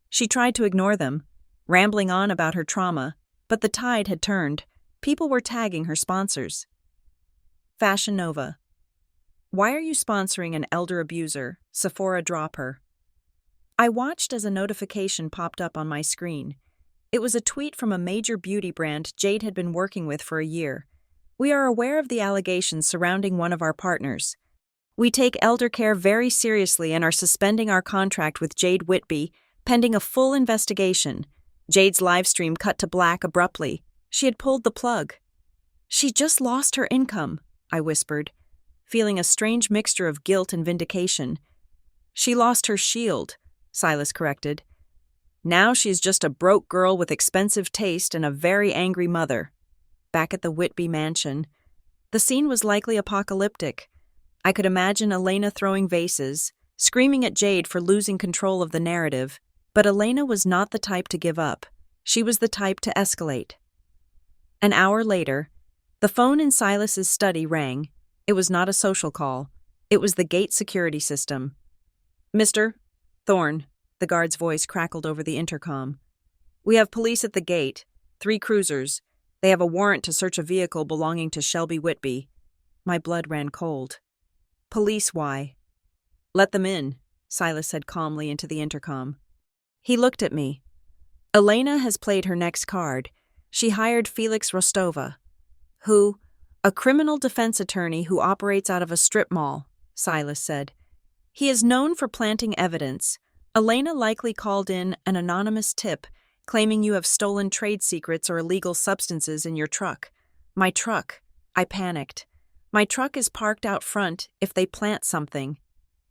She tried to ignore them, rambling on about her trauma, but the tide had turned. People were tagging her sponsors. Fashion Nova. Why are you sponsoring an elder abuser? Sephora drop her. I watched as a notification popped up on my screen. It was a tweet from a major beauty brand Jade had been working with for a year. We are aware of the allegations surrounding one of our partners. We take elder care very seriously and are suspending our contract with Jade Whitby, pending a full investigation. Jade's livestream cut to black abruptly. She had pulled the plug. She just lost her income, I whispered, feeling a strange mixture of guilt and vindication. She lost her shield, Silas corrected. Now she's just a broke girl with expensive taste and a very angry mother. Back at the Whitby mansion, the scene was likely apocalyptic. I could imagine Elena throwing vases, screaming at Jade for losing control of the narrative. But Elena was not the type to give up. She was the type to escalate. An hour later, the phone in Silas's study rang. It was not a social call. It was the gate security system. Mr. Thorne, the guard's voice crackled over the intercom. We have police at the gate, 3 cruisers. They have a warrant to search a vehicle belonging to Shelby Whitby. My blood ran cold. Police, why? Let them in, Silas said calmly into the intercom. He looked at me. Elena has played her next card. She hired Felix Rostova, who, a criminal defense attorney who operates out of a strip mall, Silas said. He is known for planting evidence. Elena likely called in an anonymous tip claiming you have stolen trade secrets or illegal substances in your truck. My truck. I panicked. My truck is parked out front if they plant something.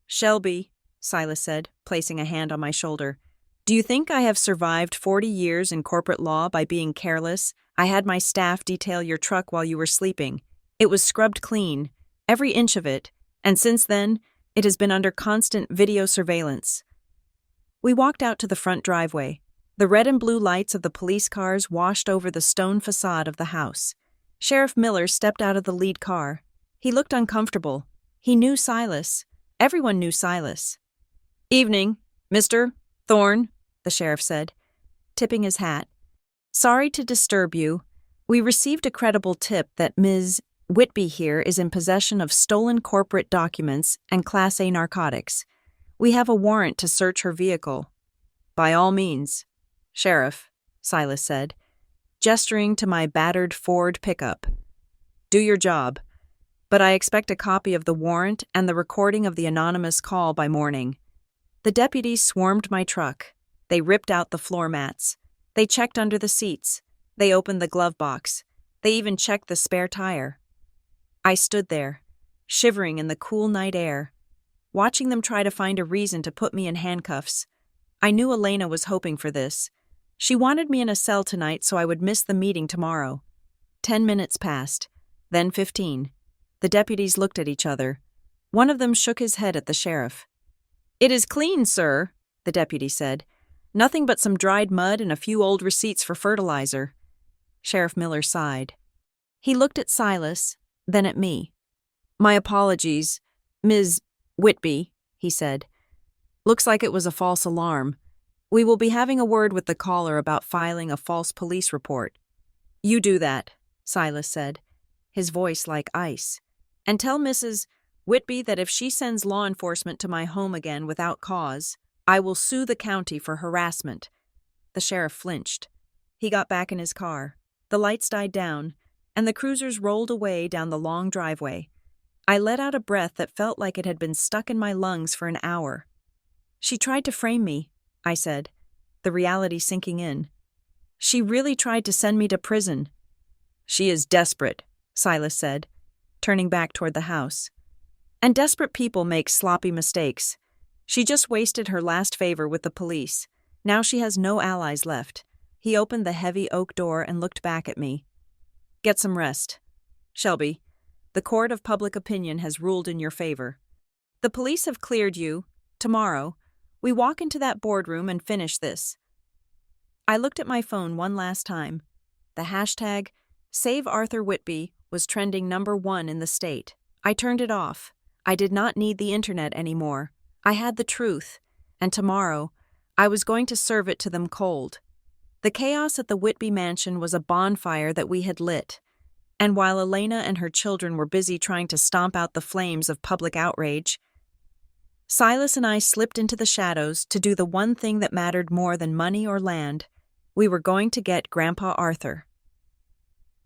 Shelby, Silas said, placing a hand on my shoulder. Do you think I have survived 40 years in corporate law by being careless? I had my staff detail your truck while you were sleeping. It was scrubbed clean, every inch of it, and since then, it has been under constant video surveillance. We walked out to the front driveway. The red and blue lights of the police cars washed over the stone facade of the house. Sheriff Miller stepped out of the lead car. He looked uncomfortable. He knew Silas. Everyone knew Silas. Evening, Mr. Thorne, the sheriff said, tipping his hat. Sorry to disturb you. We received a credible tip that Ms. Whitby here is in possession of stolen corporate documents and Class A narcotics. We have a warrant to search her vehicle. By all means. Sheriff, Silas said. gesturing to my battered Ford pickup. "Do your job, but I expect a copy of the warrant and the recording of the anonymous call by morning." The deputies swarmed my truck. They ripped out the floor mats. They checked under the seats. They opened the glove box. They even checked the spare tire. I stood there, shivering in the cool night air, watching them try to find a reason to put me in handcuffs. I knew Elena was hoping for this. She wanted me in a cell tonight so I would miss the meeting tomorrow. 10 minutes passed, then 15. The deputies looked at each other. One of them shook his head at the sheriff. "It is clean, sir," the deputy said. "Nothing but some dried mud and a few old receipts for fertilizer." Sheriff Miller sighed. He looked at Silas, then at me. "My apologies, Ms. Whitby," he said. "Looks like it was a false alarm. We will be having a word with the caller about filing a false police report." "You do that," Silas said, his voice like ice. "And tell Mrs. Whitby that if she sends law enforcement to my home again without cause, I will sue the county for harassment." The sheriff flinched. He got back in his car. The lights died down, and the cruisers rolled away down the long driveway. I let out a breath that felt like it had been stuck in my lungs for an hour. "She tried to frame me," I said, the reality sinking in. "She really tried to send me to prison." "She is desperate," Silas said, turning back toward the house. "And desperate people make sloppy mistakes. She just wasted her last favor with the police. Now she has no allies left." He opened the heavy oak door and looked back at me. "Get some rest. Shelby, the court of public opinion has ruled in your favor. The police have cleared you. Tomorrow, we walk into that boardroom and finish this." I looked at my phone one last time. The hashtag Save Arthur Whitby was trending #1 in the state. I turned it off. I did not need the internet anymore. I had the truth, and tomorrow, I was going to serve it to them cold. The chaos at the Whitby mansion was a bonfire that we had lit, and while Elena and her children were busy trying to stomp out the flames of public outrage, Silas and I slipped into the shadows to do the one thing that mattered more than money or land. We were going to get Grandpa Arthur.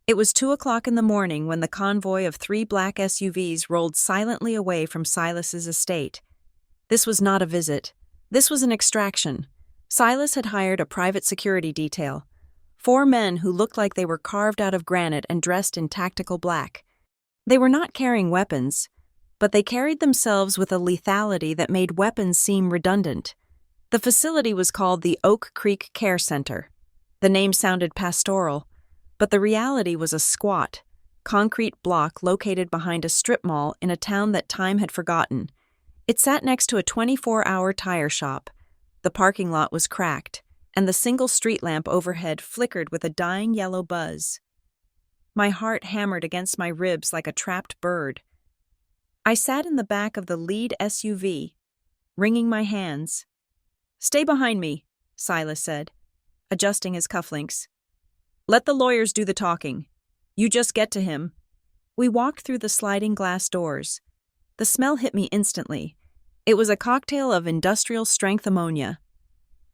It was 2:00 in the morning when the convoy of 3 black SUVs rolled silently away from Silas's estate. This was not a visit. This was an extraction. Silas had hired a private security detail. 4 men who looked like they were carved out of granite and dressed in tactical black. They were not carrying weapons, but they carried themselves with a lethality that made weapons seem redundant. The facility was called the Oak Creek Care Center. The name sounded pastoral, but the reality was a squat, concrete block located behind a strip mall in a town that time had forgotten. It sat next to a 24-hour tire shop. The parking lot was cracked, and the single street lamp overhead flickered with a dying yellow buzz. My heart hammered against my ribs like a trapped bird. I sat in the back of the lead SUV, wringing my hands. "Stay behind me," Silas said, adjusting his cufflinks. "Let the lawyers do the talking. You just get to him." We walked through the sliding glass doors. The smell hit me instantly. It was a cocktail of industrial-strength ammonia,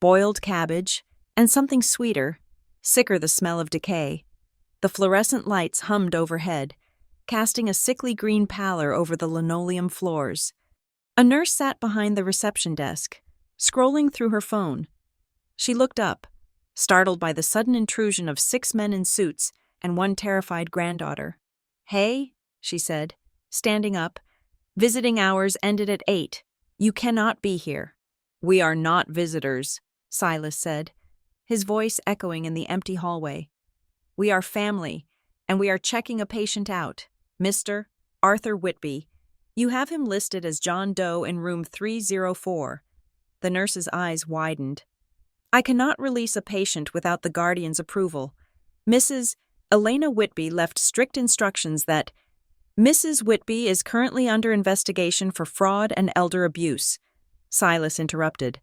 boiled cabbage, and something sweeter, sicker the smell of decay. The fluorescent lights hummed overhead, casting a sickly green pallor over the linoleum floors. A nurse sat behind the reception desk, scrolling through her phone. She looked up, startled by the sudden intrusion of 6 men in suits and 1 terrified granddaughter. "Hey," she said, standing up. "Visiting hours ended at 8. You cannot be here." "We are not visitors," Silas said, his voice echoing in the empty hallway. "We are family, and we are checking a patient out. Mr. Arthur Whitby. You have him listed as John Doe in room 304. The nurse's eyes widened. "I cannot release a patient without the guardian's approval. Mrs. Elena Whitby left strict instructions that Mrs. Whitby is currently under investigation for fraud and elder abuse," Silas interrupted,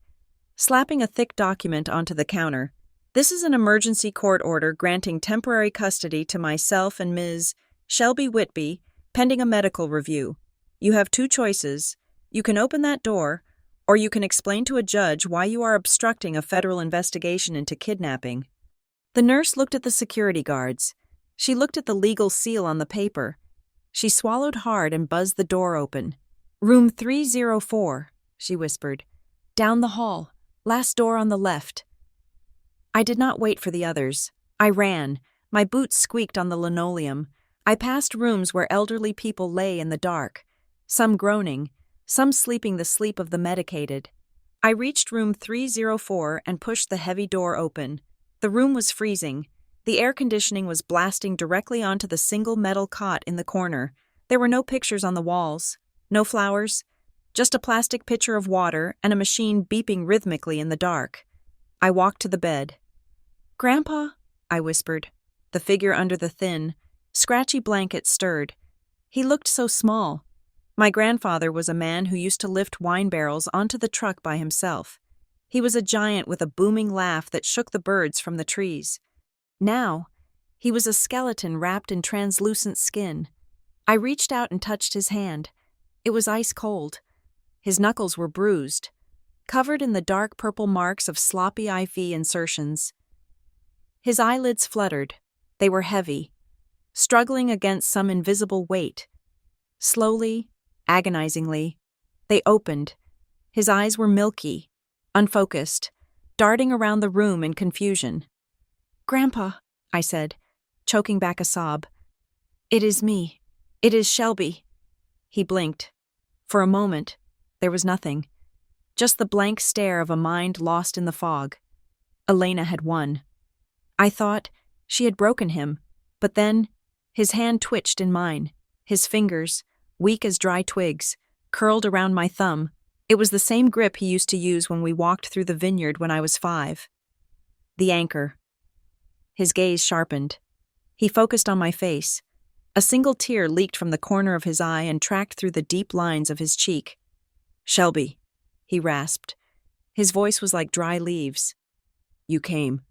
slapping a thick document onto the counter. "This is an emergency court order granting temporary custody to myself and Ms. Shelby Whitby, pending a medical review. You have 2 choices. You can open that door, or you can explain to a judge why you are obstructing a federal investigation into kidnapping." The nurse looked at the security guards. She looked at the legal seal on the paper. She swallowed hard and buzzed the door open. "Room 304, she whispered. "Down the hall. Last door on the left." I did not wait for the others. I ran. My boots squeaked on the linoleum. I passed rooms where elderly people lay in the dark, some groaning, some sleeping the sleep of the medicated. I reached room 304 and pushed the heavy door open. The room was freezing. The air conditioning was blasting directly onto the single metal cot in the corner. There were no pictures on the walls, no flowers, just a plastic pitcher of water and a machine beeping rhythmically in the dark. I walked to the bed. "Grandpa," I whispered. The figure under the thin, scratchy blanket stirred. He looked so small. My grandfather was a man who used to lift wine barrels onto the truck by himself. He was a giant with a booming laugh that shook the birds from the trees. Now, he was a skeleton wrapped in translucent skin. I reached out and touched his hand. It was ice cold. His knuckles were bruised, covered in the dark purple marks of sloppy IV insertions. His eyelids fluttered. They were heavy, struggling against some invisible weight. Slowly, agonizingly, they opened. His eyes were milky, unfocused, darting around the room in confusion. "Grandpa," I said, choking back a sob. "It is me. It is Shelby." He blinked. For a moment, there was nothing. Just the blank stare of a mind lost in the fog. Elena had won. I thought she had broken him, but then his hand twitched in mine. His fingers, weak as dry twigs, curled around my thumb. It was the same grip he used to use when we walked through the vineyard when I was 5. The anchor. His gaze sharpened. He focused on my face. A single tear leaked from the corner of his eye and tracked through the deep lines of his cheek. "Shelby," he rasped. His voice was like dry leaves. "You came."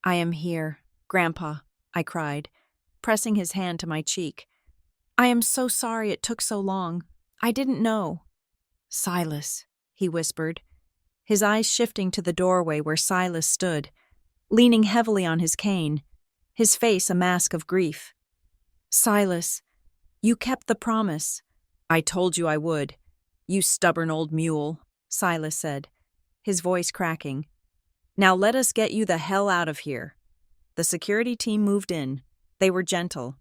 "I am here, Grandpa," I cried, pressing his hand to my cheek. "I am so sorry it took so long. I didn't know." "Silas," he whispered, his eyes shifting to the doorway where Silas stood, leaning heavily on his cane, his face a mask of grief. "Silas, you kept the promise." "I told you I would, you stubborn old mule," Silas said, his voice cracking. "Now let us get you the hell out of here." The security team moved in. They were gentle,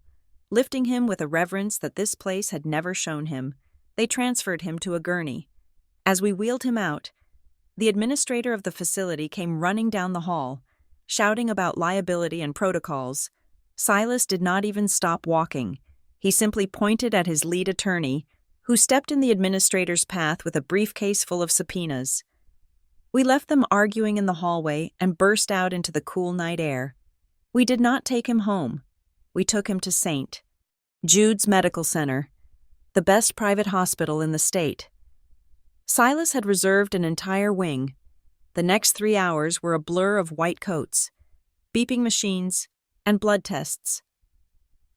lifting him with a reverence that this place had never shown him. They transferred him to a gurney. As we wheeled him out, the administrator of the facility came running down the hall, shouting about liability and protocols. Silas did not even stop walking. He simply pointed at his lead attorney, who stepped in the administrator's path with a briefcase full of subpoenas. We left them arguing in the hallway and burst out into the cool night air. We did not take him home. We took him to St. Jude's Medical Center, the best private hospital in the state. Silas had reserved an entire wing. The next 3 hours were a blur of white coats, beeping machines, and blood tests.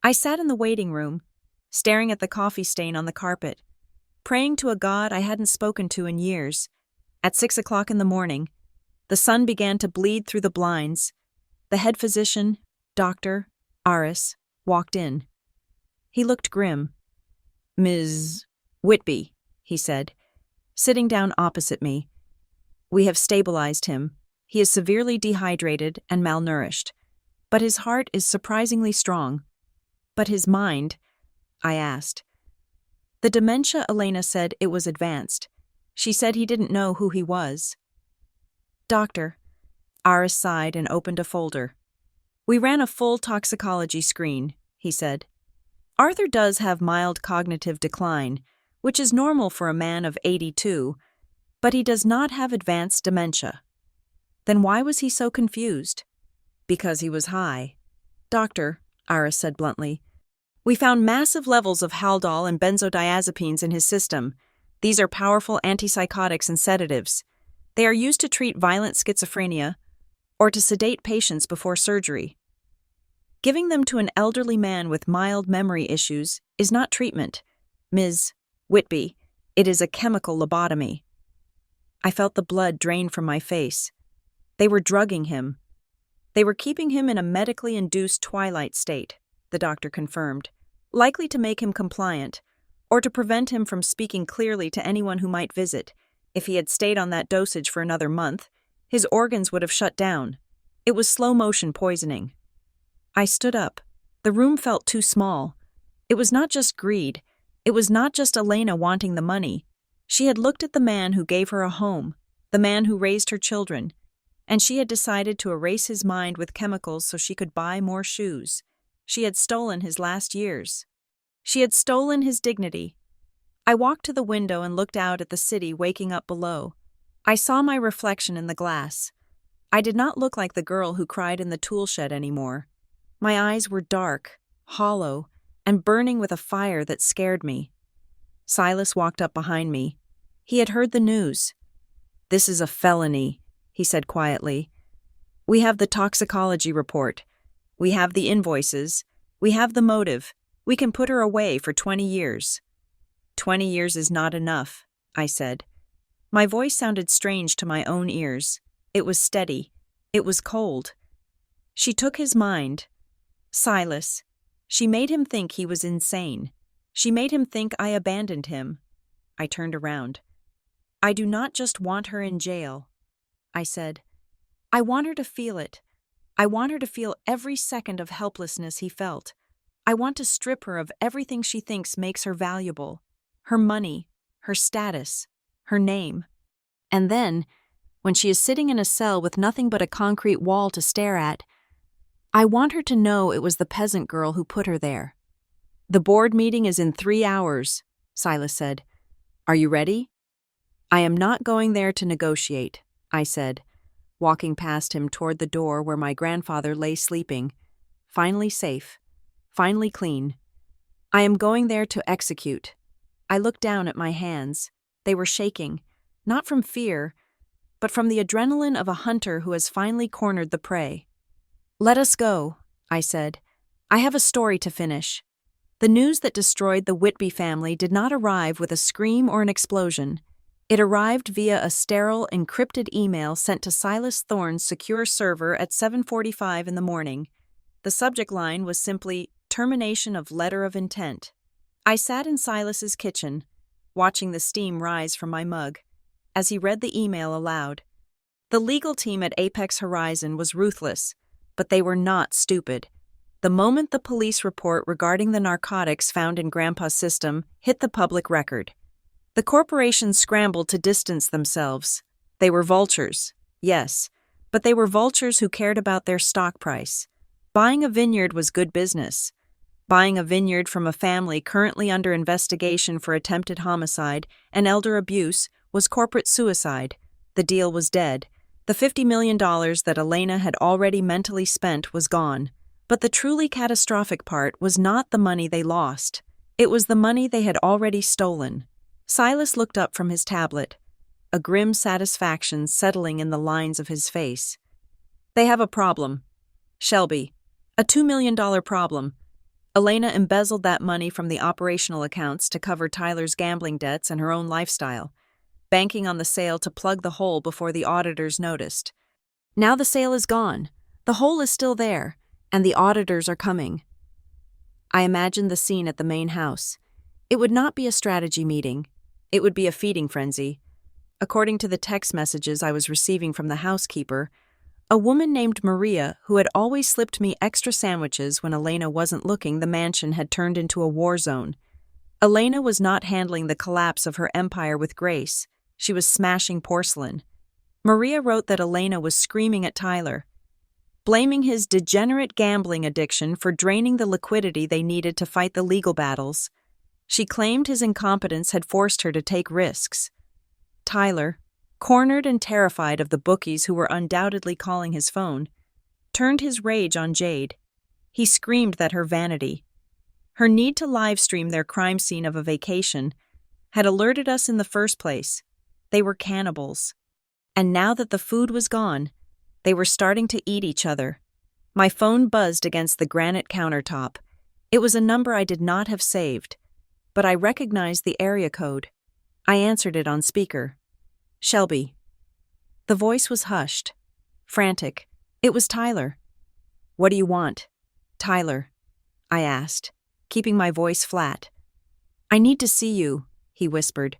I sat in the waiting room, staring at the coffee stain on the carpet, praying to a God I hadn't spoken to in years. At 6 o'clock in the morning, the sun began to bleed through the blinds. The head physician, Dr. Aris, walked in. He looked grim. "Ms. Whitby," he said, sitting down opposite me. "We have stabilized him. He is severely dehydrated and malnourished, but his heart is surprisingly strong." "But his mind?" I asked. "The dementia," Elena said, "it was advanced. She said he didn't know who he was." "Doctor," Aris sighed and opened a folder. "We ran a full toxicology screen," he said. "Arthur does have mild cognitive decline, which is normal for a man of 82, but he does not have advanced dementia." "Then why was he so confused?" "Because he was high." "Doctor," Aris said bluntly, "we found massive levels of Haldol and benzodiazepines in his system. These are powerful antipsychotics and sedatives. They are used to treat violent schizophrenia or to sedate patients before surgery. Giving them to an elderly man with mild memory issues is not treatment, Ms. Whitby. It is a chemical lobotomy." I felt the blood drain from my face. They were drugging him. They were keeping him in a medically induced twilight state, the doctor confirmed, likely to make him compliant, or to prevent him from speaking clearly to anyone who might visit. If he had stayed on that dosage for another month, his organs would have shut down. It was slow-motion poisoning. I stood up. The room felt too small. It was not just greed. It was not just Elena wanting the money. She had looked at the man who gave her a home, the man who raised her children, and she had decided to erase his mind with chemicals so she could buy more shoes. She had stolen his last years. She had stolen his dignity. I walked to the window and looked out at the city waking up below. I saw my reflection in the glass. I did not look like the girl who cried in the tool shed anymore. My eyes were dark, hollow, and burning with a fire that scared me. Silas walked up behind me. He had heard the news. "This is a felony," he said quietly. "We have the toxicology report. We have the invoices. We have the motive. We can put her away for 20 years. 20 years is not enough," I said. My voice sounded strange to my own ears. It was steady. It was cold. She took his mind. Silas. She made him think he was insane. She made him think I abandoned him. I turned around. "I do not just want her in jail," I said. "I want her to feel it. I want her to feel every second of helplessness he felt. I want to strip her of everything she thinks makes her valuable. Her money, her status, her name. And then, when she is sitting in a cell with nothing but a concrete wall to stare at, I want her to know it was the peasant girl who put her there." "The board meeting is in 3 hours," Silas said. "Are you ready?" "I am not going there to negotiate," I said, walking past him toward the door where my grandfather lay sleeping, finally safe, finally clean. "I am going there to execute." I looked down at my hands. They were shaking, not from fear, but from the adrenaline of a hunter who has finally cornered the prey. "Let us go," I said. "I have a story to finish." The news that destroyed the Whitby family did not arrive with a scream or an explosion. It arrived via a sterile, encrypted email sent to Silas Thorne's secure server at 7:45 in the morning. The subject line was simply, "Termination of letter of intent." I sat in Silas's kitchen, watching the steam rise from my mug, as he read the email aloud. The legal team at Apex Horizon was ruthless, but they were not stupid. The moment the police report regarding the narcotics found in Grandpa's system hit the public record, the corporations scrambled to distance themselves. They were vultures, yes, but they were vultures who cared about their stock price. Buying a vineyard was good business. Buying a vineyard from a family currently under investigation for attempted homicide and elder abuse was corporate suicide. The deal was dead. The $50 million that Elena had already mentally spent was gone. But the truly catastrophic part was not the money they lost. It was the money they had already stolen. Silas looked up from his tablet, a grim satisfaction settling in the lines of his face. "They have a problem. Shelby. A $2 million problem. Elena embezzled that money from the operational accounts to cover Tyler's gambling debts and her own lifestyle, banking on the sale to plug the hole before the auditors noticed. Now the sale is gone. The hole is still there, and the auditors are coming." I imagined the scene at the main house. It would not be a strategy meeting. It would be a feeding frenzy. According to the text messages I was receiving from the housekeeper, a woman named Maria, who had always slipped me extra sandwiches when Elena wasn't looking, the mansion had turned into a war zone. Elena was not handling the collapse of her empire with grace. She was smashing porcelain. Maria wrote that Elena was screaming at Tyler, blaming his degenerate gambling addiction for draining the liquidity they needed to fight the legal battles. She claimed his incompetence had forced her to take risks. Tyler, cornered and terrified of the bookies who were undoubtedly calling his phone, turned his rage on Jade. He screamed that her vanity, her need to live-stream their crime scene of a vacation, had alerted us in the first place. They were cannibals. And now that the food was gone, they were starting to eat each other. My phone buzzed against the granite countertop. It was a number I did not have saved, but I recognized the area code. I answered it on speaker. "Shelby." The voice was hushed, frantic. It was Tyler. What do you want? Tyler, I asked, keeping my voice flat. I need to see you, he whispered.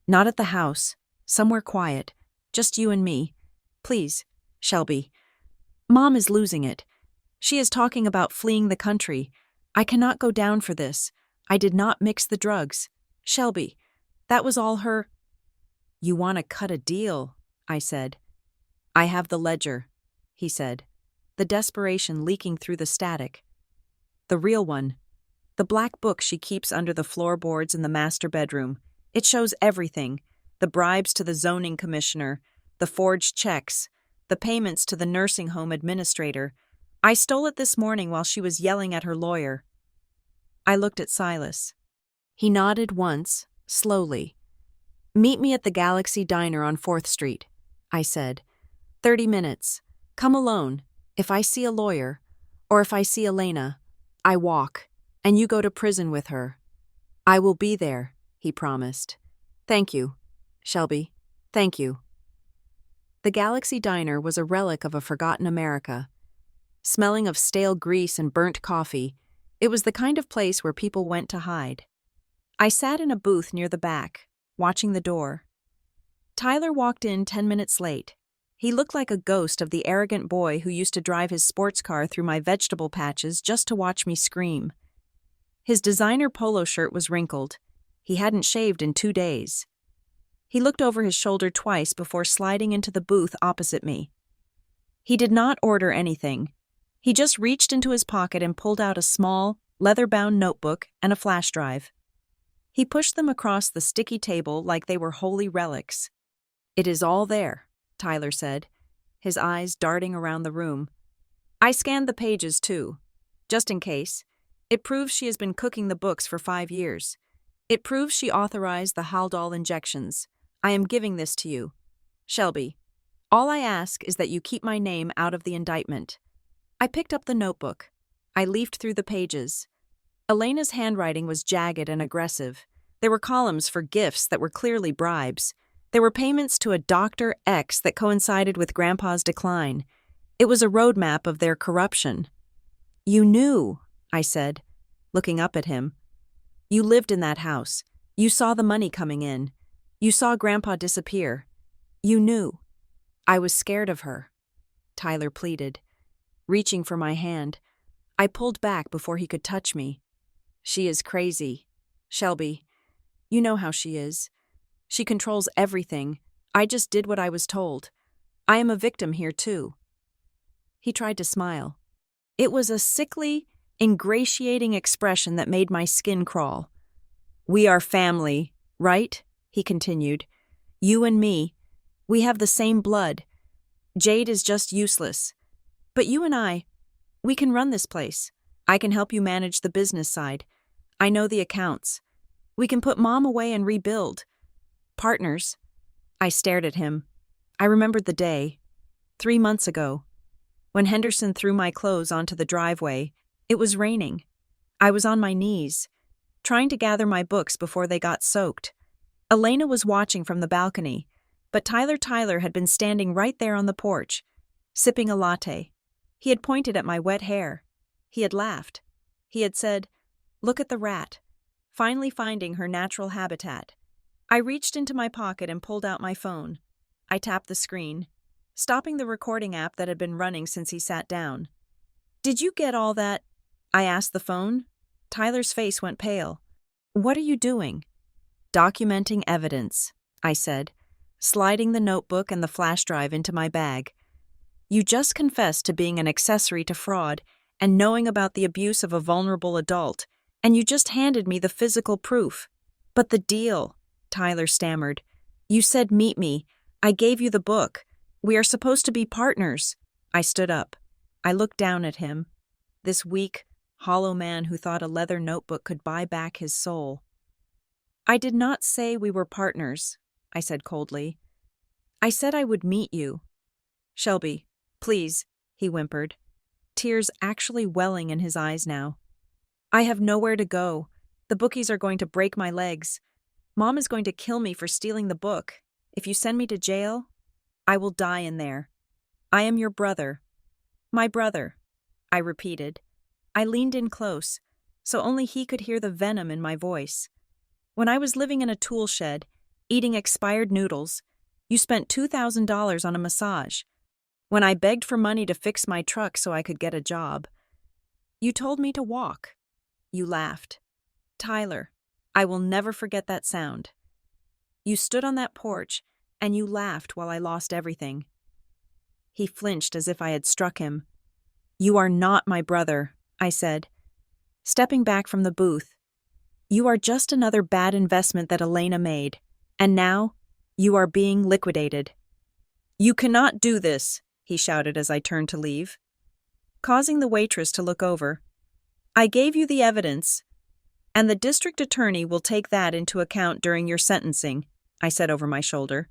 Not at the house. Somewhere quiet. Just you and me. Please, Shelby. Mom is losing it. She is talking about fleeing the country. I cannot go down for this. I did not mix the drugs. Shelby, that was all her. You want to cut a deal, I said. I have the ledger, he said, the desperation leaking through the static. The real one. The black book she keeps under the floorboards in the master bedroom. It shows everything. The bribes to the zoning commissioner, the forged checks, the payments to the nursing home administrator. I stole it this morning while she was yelling at her lawyer. I looked at Silas. He nodded once, slowly. Meet me at the Galaxy Diner on 4th Street, I said. 30 minutes. Come alone. If I see a lawyer, or if I see Elena, I walk, and you go to prison with her. I will be there, he promised. Thank you, Shelby. Thank you. The Galaxy Diner was a relic of a forgotten America. Smelling of stale grease and burnt coffee, it was the kind of place where people went to hide. I sat in a booth near the back, watching the door. Tyler walked in 10 minutes late. He looked like a ghost of the arrogant boy who used to drive his sports car through my vegetable patches just to watch me scream. His designer polo shirt was wrinkled. He hadn't shaved in 2 days. He looked over his shoulder twice before sliding into the booth opposite me. He did not order anything. He just reached into his pocket and pulled out a small, leather-bound notebook and a flash drive. He pushed them across the sticky table like they were holy relics. It is all there, Tyler said, his eyes darting around the room. I scanned the pages, too, just in case. It proves she has been cooking the books for 5 years. It proves she authorized the Haldol injections. I am giving this to you. Shelby, all I ask is that you keep my name out of the indictment. I picked up the notebook. I leafed through the pages. Elena's handwriting was jagged and aggressive. There were columns for gifts that were clearly bribes. There were payments to a Dr. X that coincided with Grandpa's decline. It was a roadmap of their corruption. You knew, I said, looking up at him. You lived in that house. You saw the money coming in. You saw Grandpa disappear. You knew. I was scared of her, Tyler pleaded. Reaching for my hand, I pulled back before he could touch me. She is crazy. Shelby, you know how she is. She controls everything. I just did what I was told. I am a victim here, too. He tried to smile. It was a sickly, ingratiating expression that made my skin crawl. We are family, right? He continued. You and me. We have the same blood. Jade is just useless. But you and I, we can run this place. I can help you manage the business side. I know the accounts. We can put Mom away and rebuild. Partners. I stared at him. I remembered the day, 3 months ago, when Henderson threw my clothes onto the driveway. It was raining. I was on my knees, trying to gather my books before they got soaked. Elena was watching from the balcony, but Tyler had been standing right there on the porch, sipping a latte. He had pointed at my wet hair. He had laughed. He had said, "Look at the rat," finally finding her natural habitat. I reached into my pocket and pulled out my phone. I tapped the screen, stopping the recording app that had been running since he sat down. Did you get all that? I asked the phone. Tyler's face went pale. What are you doing? Documenting evidence, I said, sliding the notebook and the flash drive into my bag. You just confessed to being an accessory to fraud and knowing about the abuse of a vulnerable adult, and you just handed me the physical proof. But the deal, Tyler stammered. You said meet me. I gave you the book. We are supposed to be partners. I stood up. I looked down at him, this weak, hollow man who thought a leather notebook could buy back his soul. I did not say we were partners, I said coldly. I said I would meet you. Shelby, please, he whimpered, tears actually welling in his eyes now. I have nowhere to go. The bookies are going to break my legs. Mom is going to kill me for stealing the book. If you send me to jail, I will die in there. I am your brother. My brother. I repeated. I leaned in close, so only he could hear the venom in my voice. When I was living in a tool shed, eating expired noodles, you spent $2,000 on a massage. When I begged for money to fix my truck so I could get a job, you told me to walk. You laughed. Tyler, I will never forget that sound. You stood on that porch, and you laughed while I lost everything. He flinched as if I had struck him. You are not my brother, I said, stepping back from the booth. You are just another bad investment that Elena made, and now you are being liquidated. You cannot do this, he shouted as I turned to leave, causing the waitress to look over. I gave you the evidence, and the district attorney will take that into account during your sentencing, I said over my shoulder.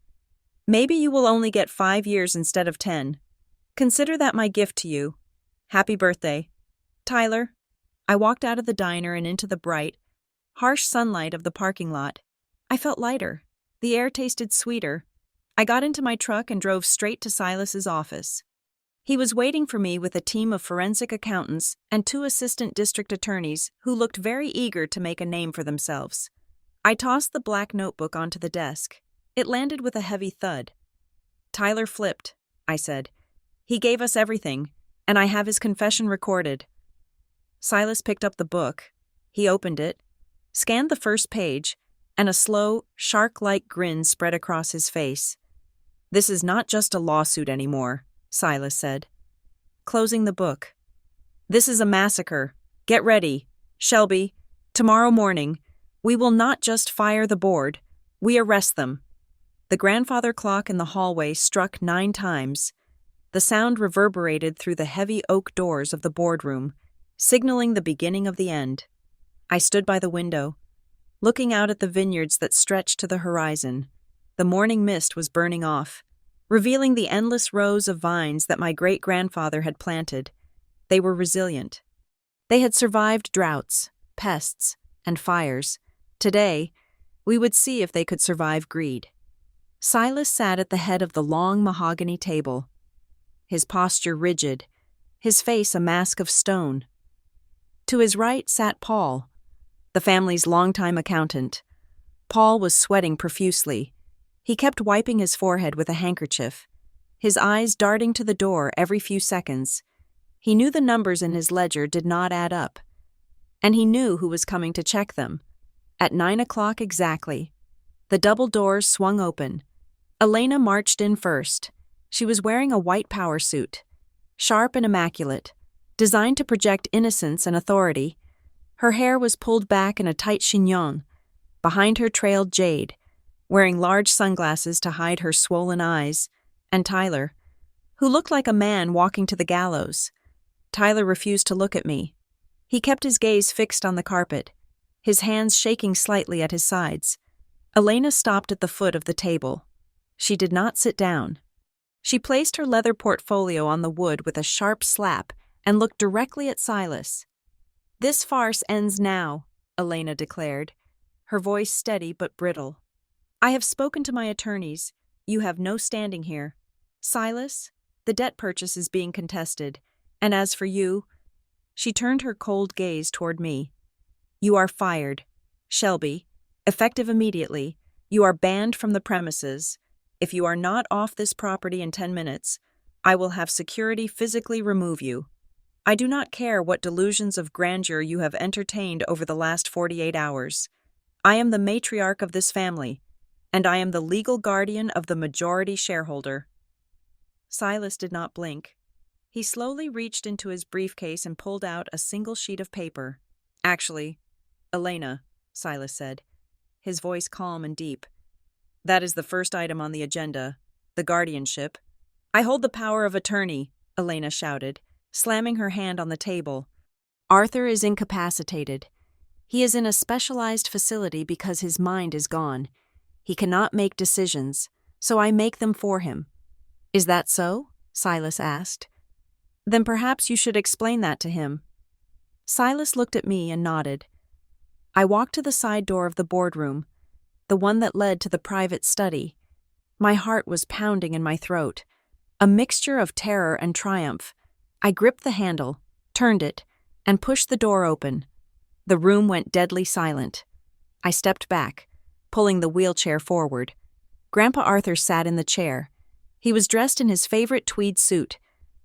Maybe you will only get 5 years instead of 10. Consider that my gift to you. Happy birthday. Tyler. I walked out of the diner and into the bright, harsh sunlight of the parking lot. I felt lighter. The air tasted sweeter. I got into my truck and drove straight to Silas's office. He was waiting for me with a team of forensic accountants and 2 assistant district attorneys who looked very eager to make a name for themselves. I tossed the black notebook onto the desk. It landed with a heavy thud. Tyler flipped, I said. He gave us everything, and I have his confession recorded. Silas picked up the book. He opened it, scanned the first page, and a slow, shark-like grin spread across his face. This is not just a lawsuit anymore, Silas said, closing the book. This is a massacre. Get ready. Shelby, tomorrow morning, we will not just fire the board, we arrest them. The grandfather clock in the hallway struck 9 times. The sound reverberated through the heavy oak doors of the boardroom, signaling the beginning of the end. I stood by the window, looking out at the vineyards that stretched to the horizon. The morning mist was burning off, revealing the endless rows of vines that my great-grandfather had planted. They were resilient. They had survived droughts, pests, and fires. Today, we would see if they could survive greed. Silas sat at the head of the long mahogany table, his posture rigid, his face a mask of stone. To his right sat Paul, the family's longtime accountant. Paul was sweating profusely. He kept wiping his forehead with a handkerchief, his eyes darting to the door every few seconds. He knew the numbers in his ledger did not add up, and he knew who was coming to check them. At 9 o'clock exactly, the double doors swung open. Elena marched in first. She was wearing a white power suit, sharp and immaculate, designed to project innocence and authority. Her hair was pulled back in a tight chignon. Behind her trailed Jade, wearing large sunglasses to hide her swollen eyes, and Tyler, who looked like a man walking to the gallows. Tyler refused to look at me. He kept his gaze fixed on the carpet, his hands shaking slightly at his sides. Elena stopped at the foot of the table. She did not sit down. She placed her leather portfolio on the wood with a sharp slap and looked directly at Silas. "This farce ends now," Elena declared, her voice steady but brittle. "I have spoken to my attorneys. You have no standing here. Silas, the debt purchase is being contested, and as for you," she turned her cold gaze toward me, "you are fired. Shelby, effective immediately, you are banned from the premises. If you are not off this property in 10 minutes, I will have security physically remove you. I do not care what delusions of grandeur you have entertained over the last 48 hours. I am the matriarch of this family, and I am the legal guardian of the majority shareholder." Silas did not blink. He slowly reached into his briefcase and pulled out a single sheet of paper. "Actually, Elena," Silas said, his voice calm and deep, "that is the first item on the agenda, the guardianship." "I hold the power of attorney," Elena shouted, slamming her hand on the table. "Arthur is incapacitated. He is in a specialized facility because his mind is gone. He cannot make decisions, so I make them for him." "Is that so?" Silas asked. "Then perhaps you should explain that to him." Silas looked at me and nodded. I walked to the side door of the boardroom, the one that led to the private study. My heart was pounding in my throat, a mixture of terror and triumph. I gripped the handle, turned it, and pushed the door open. The room went deadly silent. I stepped back, pulling the wheelchair forward. Grandpa Arthur sat in the chair. He was dressed in his favorite tweed suit,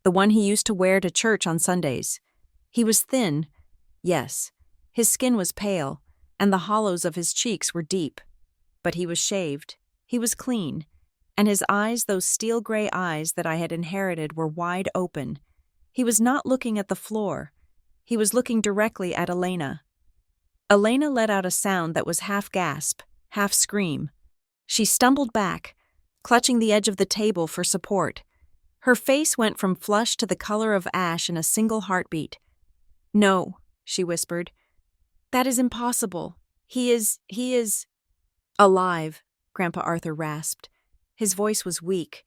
the one he used to wear to church on Sundays. He was thin, yes. His skin was pale, and the hollows of his cheeks were deep. But he was shaved. He was clean, and his eyes, those steel-gray eyes that I had inherited, were wide open. He was not looking at the floor. He was looking directly at Elena. Elena let out a sound that was half gasp, half scream. She stumbled back, clutching the edge of the table for support. Her face went from flush to the color of ash in a single heartbeat. "No," she whispered. "That is impossible. He is... alive," Grandpa Arthur rasped. His voice was weak,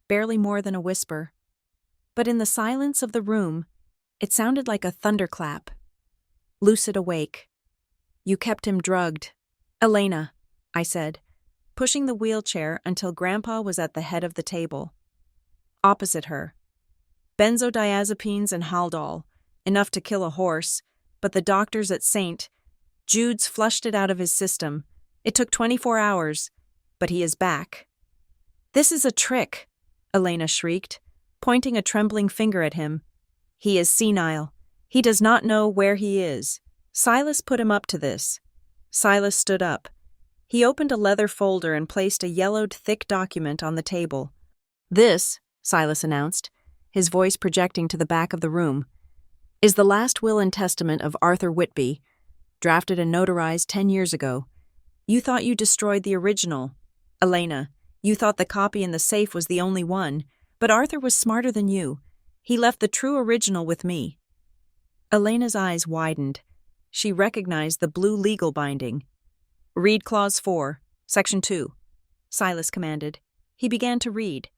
barely more than a whisper. But in the silence of the room, it sounded like a thunderclap. "Lucid awake. You kept him drugged." "Elena," I said, pushing the wheelchair until Grandpa was at the head of the table. Opposite her. Benzodiazepines and Haldol, enough to kill a horse, but the doctors at St. Jude's flushed it out of his system. It took 24 hours, but he is back. "This is a trick," Elena shrieked, pointing a trembling finger at him. "He is senile. He does not know where he is. Silas put him up to this." Silas stood up. He opened a leather folder and placed a yellowed, thick document on the table. "This," Silas announced, his voice projecting to the back of the room, "is the last will and testament of Arthur Whitby, drafted and notarized 10 years ago. You thought you destroyed the original. Elena, you thought the copy in the safe was the only one, but Arthur was smarter than you. He left the true original with me." Elena's eyes widened. She recognized the blue legal binding. "Read Clause 4, Section 2, Silas commanded. He began to read,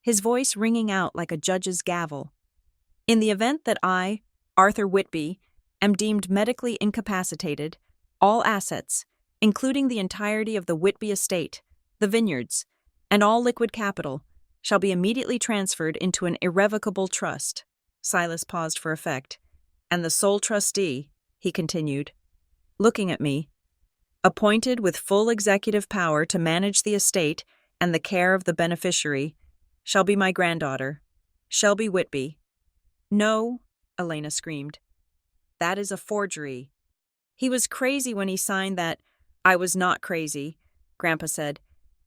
his voice ringing out like a judge's gavel. "In the event that I, Arthur Whitby, am deemed medically incapacitated, all assets, including the entirety of the Whitby estate, the vineyards, and all liquid capital, shall be immediately transferred into an irrevocable trust." Silas paused for effect. "And the sole trustee," he continued, looking at me, "appointed with full executive power to manage the estate and the care of the beneficiary, shall be my granddaughter, Shelby Whitby." "No," Elena screamed. "That is a forgery. He was crazy when he signed that." "I was not crazy," Grandpa said.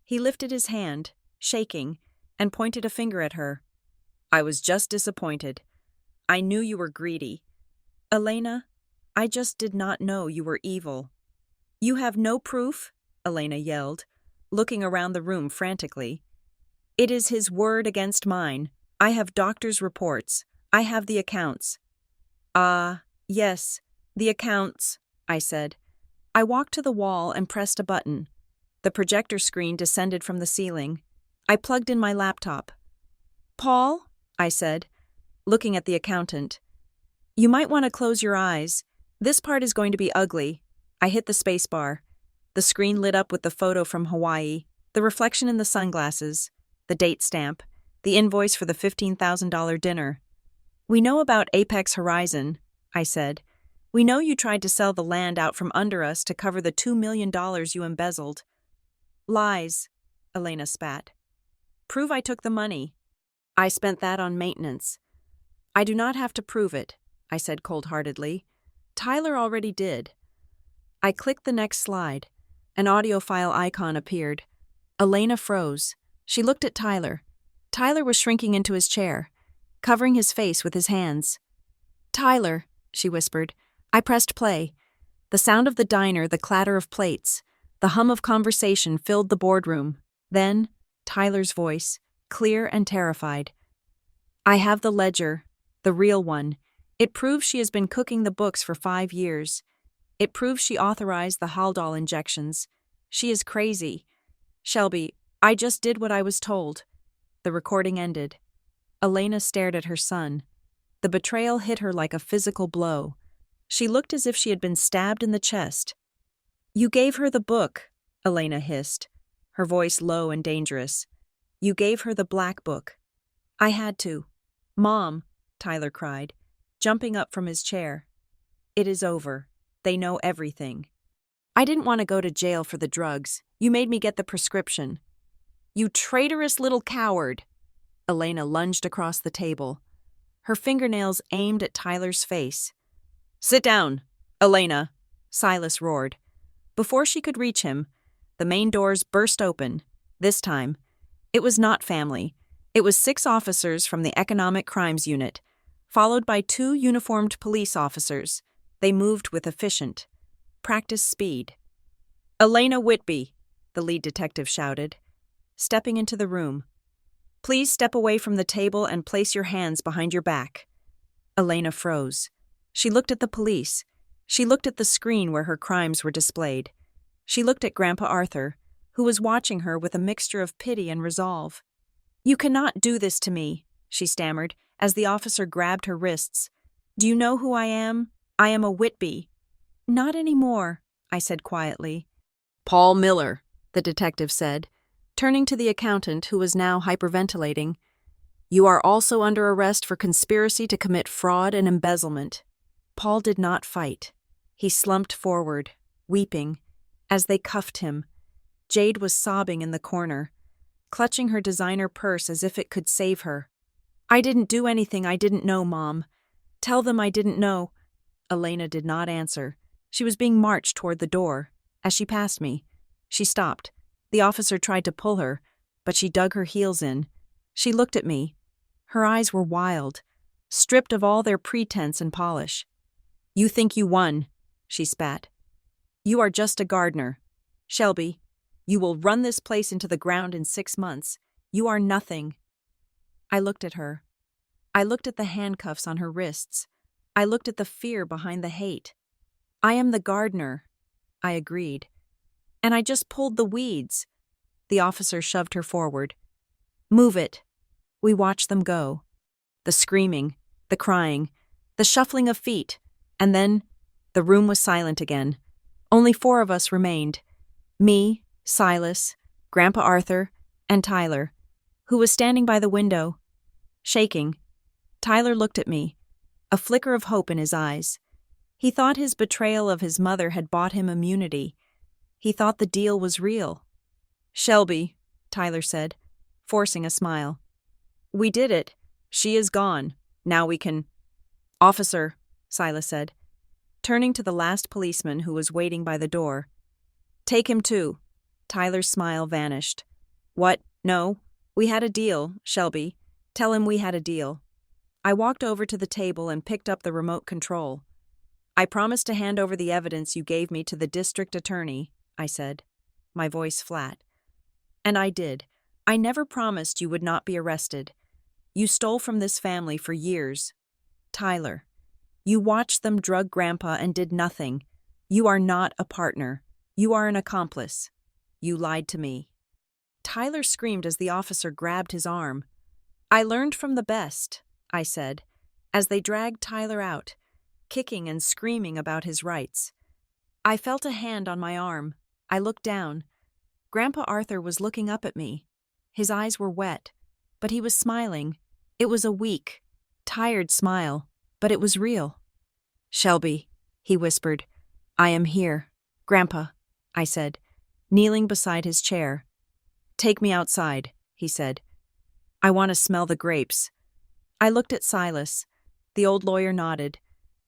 He lifted his hand, shaking, and pointed a finger at her. "I was just disappointed. I knew you were greedy. Elena, I just did not know you were evil." "You have no proof?" Elena yelled, looking around the room frantically. "It is his word against mine. I have doctors' reports. I have the accounts." "Ah, yes, the accounts," I said. I walked to the wall and pressed a button. The projector screen descended from the ceiling. I plugged in my laptop. "Paul," I said, looking at the accountant, "you might want to close your eyes. This part is going to be ugly." I hit the spacebar. The screen lit up with the photo from Hawaii, the reflection in the sunglasses, the date stamp, the invoice for the $15,000 dinner. "We know about Apex Horizon," I said. "We know you tried to sell the land out from under us to cover the $2 million you embezzled." "Lies," Elena spat. "Prove I took the money." "I spent that on maintenance." "I do not have to prove it," I said cold-heartedly. "Tyler already did." I clicked the next slide. An audio file icon appeared. Elena froze. She looked at Tyler. Tyler was shrinking into his chair, covering his face with his hands. "Tyler," she whispered. I pressed play. The sound of the diner, the clatter of plates, the hum of conversation filled the boardroom. Then, Tyler's voice, clear and terrified. "I have the ledger, the real one. It proves she has been cooking the books for 5 years. It proves she authorized the Haldol injections. She is crazy. Shelby, I just did what I was told." The recording ended. Elena stared at her son. The betrayal hit her like a physical blow. She looked as if she had been stabbed in the chest. "You gave her the book," Elena hissed, her voice low and dangerous. "You gave her the black book." "I had to." "Mom," Tyler cried, jumping up from his chair. "It is over. They know everything. I didn't want to go to jail for the drugs. You made me get the prescription." "You traitorous little coward!" Elena lunged across the table, her fingernails aimed at Tyler's face. "Sit down, Elena," Silas roared. Before she could reach him, the main doors burst open. This time, it was not family. It was 6 officers from the Economic Crimes Unit, followed by 2 uniformed police officers. They moved with efficient, practiced speed. "Elena Whitby," the lead detective shouted, stepping into the room. "Please step away from the table and place your hands behind your back." Elena froze. She looked at the police. She looked at the screen where her crimes were displayed. She looked at Grandpa Arthur, who was watching her with a mixture of pity and resolve. "You cannot do this to me," she stammered, as the officer grabbed her wrists. "Do you know who I am? I am a Whitby." "Not anymore," I said quietly. "Paul Miller," the detective said, turning to the accountant who was now hyperventilating. "You are also under arrest for conspiracy to commit fraud and embezzlement." Paul did not fight. He slumped forward, weeping, as they cuffed him. Jade was sobbing in the corner, clutching her designer purse as if it could save her. "I didn't do anything I didn't know, Mom. Tell them I didn't know." Elena did not answer. She was being marched toward the door. As she passed me, she stopped. The officer tried to pull her, but she dug her heels in. She looked at me. Her eyes were wild, stripped of all their pretense and polish. "You think you won," she spat. "You are just a gardener. Shelby, you will run this place into the ground in 6 months. You are nothing." I looked at her. I looked at the handcuffs on her wrists. I looked at the fear behind the hate. "I am the gardener," I agreed. "And I just pulled the weeds." The officer shoved her forward. "Move it." We watched them go. The screaming, the crying, the shuffling of feet, and then the room was silent again. Only 4 of us remained. Me, Silas, Grandpa Arthur, and Tyler, who was standing by the window, shaking. Tyler looked at me, a flicker of hope in his eyes. He thought his betrayal of his mother had bought him immunity. He thought the deal was real. "Shelby," Tyler said, forcing a smile. "We did it. She is gone. Now we can—" "Officer," Silas said, turning to the last policeman who was waiting by the door. "Take him too." Tyler's smile vanished. "What? No. We had a deal, Shelby. Tell him we had a deal." I walked over to the table and picked up the remote control. "I promised to hand over the evidence you gave me to the district attorney," I said, my voice flat. "And I did. I never promised you would not be arrested. You stole from this family for years. Tyler, you watched them drug Grandpa and did nothing. You are not a partner. You are an accomplice. You lied to me." Tyler screamed as the officer grabbed his arm. "I learned from the best," I said, as they dragged Tyler out, kicking and screaming about his rights. I felt a hand on my arm. I looked down. Grandpa Arthur was looking up at me. His eyes were wet, but he was smiling. It was a weak, tired smile, but it was real. "Shelby," he whispered, "I am here." "Grandpa," I said, kneeling beside his chair. "Take me outside," he said. "I want to smell the grapes." I looked at Silas. The old lawyer nodded,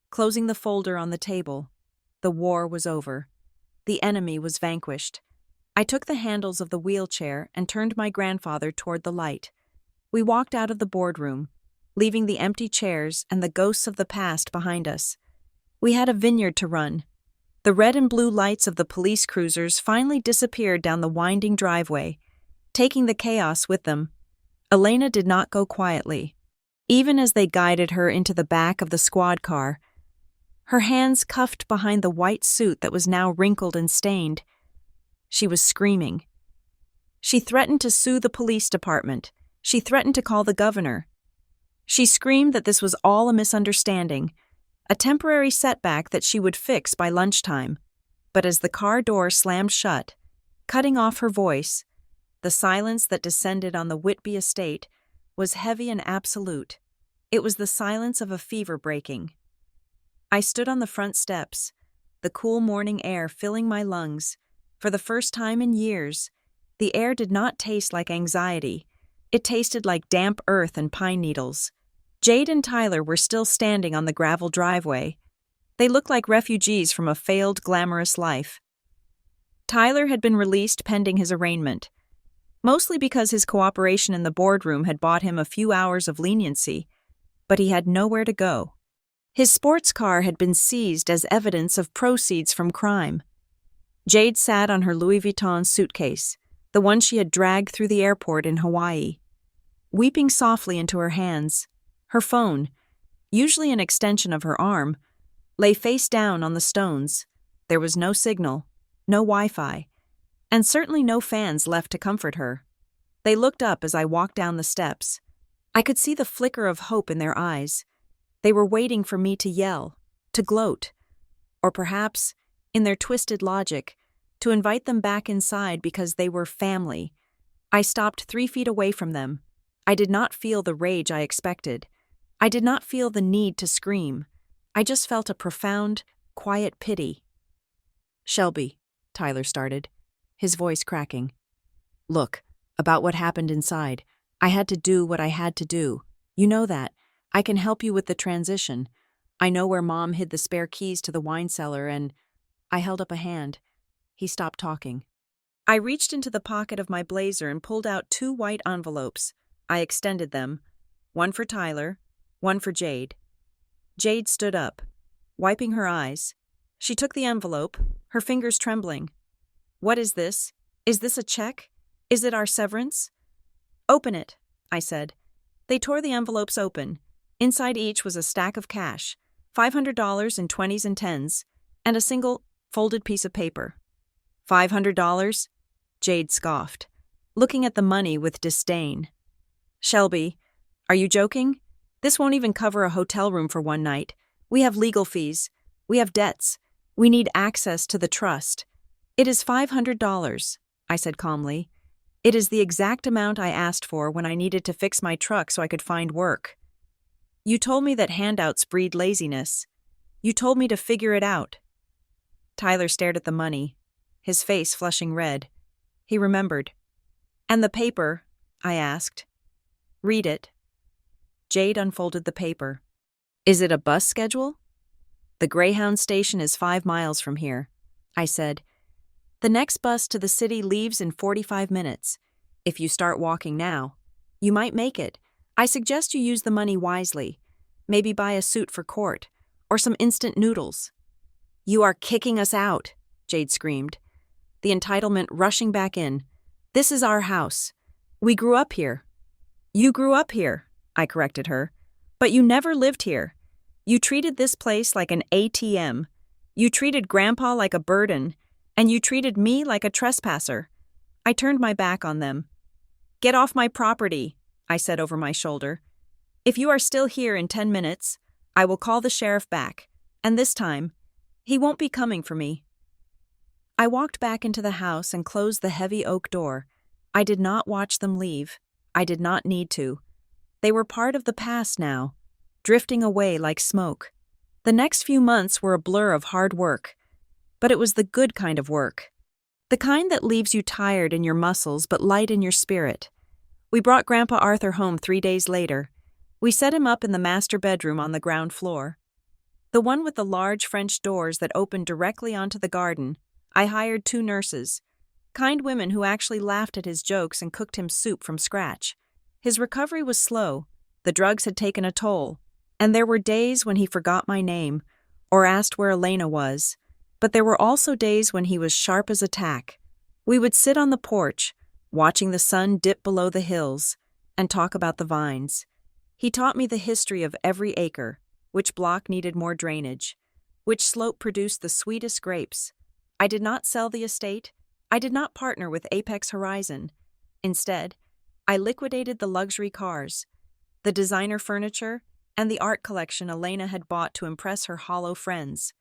closing the folder on the table. The war was over. The enemy was vanquished. I took the handles of the wheelchair and turned my grandfather toward the light. We walked out of the boardroom, leaving the empty chairs and the ghosts of the past behind us. We had a vineyard to run. The red and blue lights of the police cruisers finally disappeared down the winding driveway, taking the chaos with them. Elena did not go quietly. Even as they guided her into the back of the squad car, her hands cuffed behind the white suit that was now wrinkled and stained, she was screaming. She threatened to sue the police department. She threatened to call the governor. She screamed that this was all a misunderstanding, a temporary setback that she would fix by lunchtime. But as the car door slammed shut, cutting off her voice, the silence that descended on the Whitby estate was heavy and absolute. It was the silence of a fever breaking. I stood on the front steps, the cool morning air filling my lungs. For the first time in years, the air did not taste like anxiety. It tasted like damp earth and pine needles. Jade and Tyler were still standing on the gravel driveway. They looked like refugees from a failed, glamorous life. Tyler had been released pending his arraignment, mostly because his cooperation in the boardroom had bought him a few hours of leniency, but he had nowhere to go. His sports car had been seized as evidence of proceeds from crime. Jade sat on her Louis Vuitton suitcase, the one she had dragged through the airport in Hawaii, weeping softly into her hands. Her phone, usually an extension of her arm, lay face down on the stones. There was no signal, no Wi-Fi, and certainly no fans left to comfort her. They looked up as I walked down the steps. I could see the flicker of hope in their eyes. They were waiting for me to yell, to gloat, or perhaps, in their twisted logic, to invite them back inside because they were family. I stopped 3 feet away from them. I did not feel the rage I expected. I did not feel the need to scream. I just felt a profound, quiet pity. "Shelby," Tyler started, his voice cracking. "Look, about what happened inside. I had to do what I had to do. You know that. I can help you with the transition. I know where Mom hid the spare keys to the wine cellar and—" I held up a hand. He stopped talking. I reached into the pocket of my blazer and pulled out 2 white envelopes. I extended them, one for Tyler, one for Jade. Jade stood up, wiping her eyes. She took the envelope, her fingers trembling. "What is this? Is this a check? Is it our severance?" "Open it," I said. They tore the envelopes open. Inside each was a stack of cash, $500 in 20s and 10s, and a single, folded piece of paper. $500? Jade scoffed, looking at the money with disdain. "Shelby, are you joking? This won't even cover a hotel room for one night. We have legal fees. We have debts. We need access to the trust. It is $500, I said calmly. It is the exact amount I asked for when I needed to fix my truck so I could find work. You told me that handouts breed laziness. You told me to figure it out." Tyler stared at the money, his face flushing red. He remembered. "And the paper?" I asked. "Read it." Jade unfolded the paper. "Is it a bus schedule?" "The Greyhound station is 5 miles from here," I said. "The next bus to the city leaves in 45 minutes. If you start walking now, you might make it. I suggest you use the money wisely. Maybe buy a suit for court, or some instant noodles." "You are kicking us out," Jade screamed, the entitlement rushing back in. "This is our house. We grew up here." "You grew up here," I corrected her, "but you never lived here. You treated this place like an ATM. You treated Grandpa like a burden, and you treated me like a trespasser." I turned my back on them. "Get off my property," I said over my shoulder. "If you are still here in 10 minutes, I will call the sheriff back, and this time, he won't be coming for me." I walked back into the house and closed the heavy oak door. I did not watch them leave. I did not need to. They were part of the past now, drifting away like smoke. The next few months were a blur of hard work, but it was the good kind of work. The kind that leaves you tired in your muscles but light in your spirit. We brought Grandpa Arthur home 3 days later. We set him up in the master bedroom on the ground floor. The one with the large French doors that opened directly onto the garden. I hired 2 nurses, kind women who actually laughed at his jokes and cooked him soup from scratch. His recovery was slow. The drugs had taken a toll, and there were days when he forgot my name or asked where Elena was. But there were also days when he was sharp as a tack. We would sit on the porch, watching the sun dip below the hills, and talk about the vines. He taught me the history of every acre, which block needed more drainage, which slope produced the sweetest grapes. I did not sell the estate. I did not partner with Apex Horizon. Instead, I liquidated the luxury cars, the designer furniture, and the art collection Elena had bought to impress her hollow friends.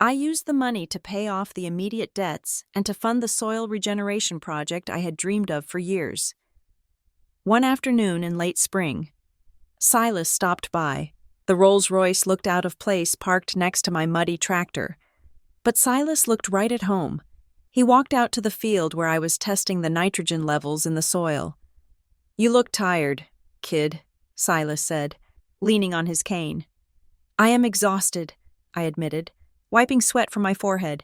I used the money to pay off the immediate debts and to fund the soil regeneration project I had dreamed of for years. One afternoon in late spring, Silas stopped by. The Rolls-Royce looked out of place parked next to my muddy tractor. But Silas looked right at home. He walked out to the field where I was testing the nitrogen levels in the soil. "You look tired, kid," Silas said, leaning on his cane. "I am exhausted," I admitted, wiping sweat from my forehead.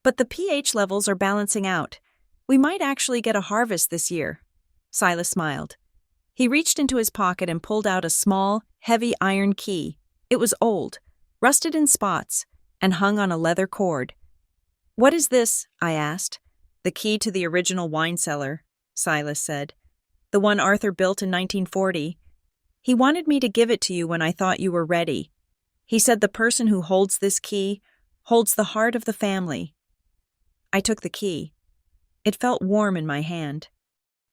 "But the pH levels are balancing out. We might actually get a harvest this year." Silas smiled. He reached into his pocket and pulled out a small, heavy iron key. It was old, rusted in spots, and hung on a leather cord. "What is this?" I asked. "The key to the original wine cellar," Silas said. "The one Arthur built in 1940. He wanted me to give it to you when I thought you were ready. He said the person who holds this key holds the heart of the family." I took the key. It felt warm in my hand.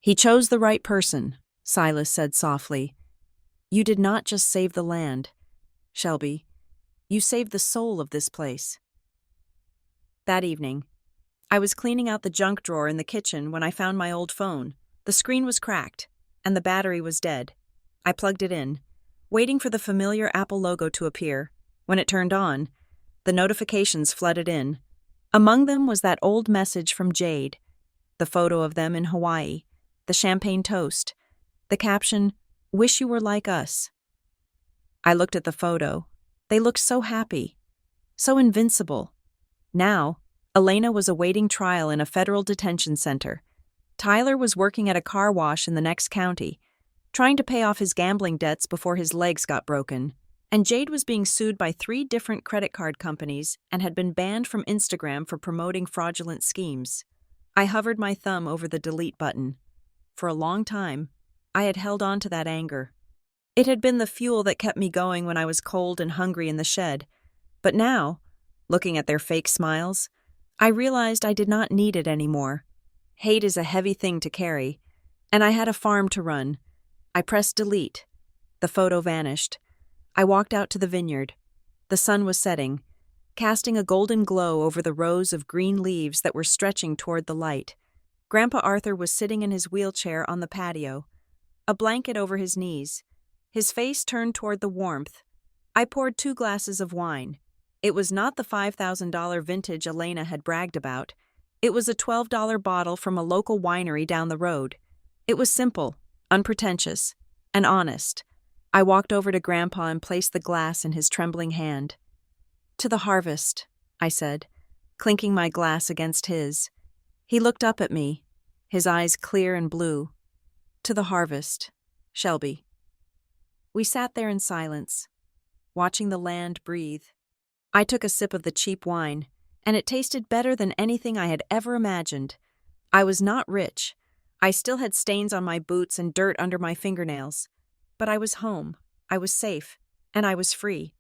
"He chose the right person," Silas said softly. "You did not just save the land, Shelby. You saved the soul of this place." That evening, I was cleaning out the junk drawer in the kitchen when I found my old phone. The screen was cracked, and the battery was dead. I plugged it in, waiting for the familiar Apple logo to appear. When it turned on, the notifications flooded in. Among them was that old message from Jade, the photo of them in Hawaii, the champagne toast, the caption, "Wish you were like us." I looked at the photo. They looked so happy, so invincible. Now, Elena was awaiting trial in a federal detention center. Tyler was working at a car wash in the next county, trying to pay off his gambling debts before his legs got broken. And Jade was being sued by 3 different credit card companies and had been banned from Instagram for promoting fraudulent schemes. I hovered my thumb over the delete button. For a long time, I had held on to that anger. It had been the fuel that kept me going when I was cold and hungry in the shed. But now, looking at their fake smiles, I realized I did not need it anymore. Hate is a heavy thing to carry, and I had a farm to run. I pressed delete. The photo vanished. I walked out to the vineyard. The sun was setting, casting a golden glow over the rows of green leaves that were stretching toward the light. Grandpa Arthur was sitting in his wheelchair on the patio, a blanket over his knees, his face turned toward the warmth. I poured 2 glasses of wine. It was not the $5,000 vintage Elena had bragged about. It was a $12 bottle from a local winery down the road. It was simple, unpretentious, and honest. I walked over to Grandpa and placed the glass in his trembling hand. "To the harvest," I said, clinking my glass against his. He looked up at me, his eyes clear and blue. "To the harvest, Shelby." We sat there in silence, watching the land breathe. I took a sip of the cheap wine, and it tasted better than anything I had ever imagined. I was not rich. I still had stains on my boots and dirt under my fingernails. But I was home, I was safe, and I was free.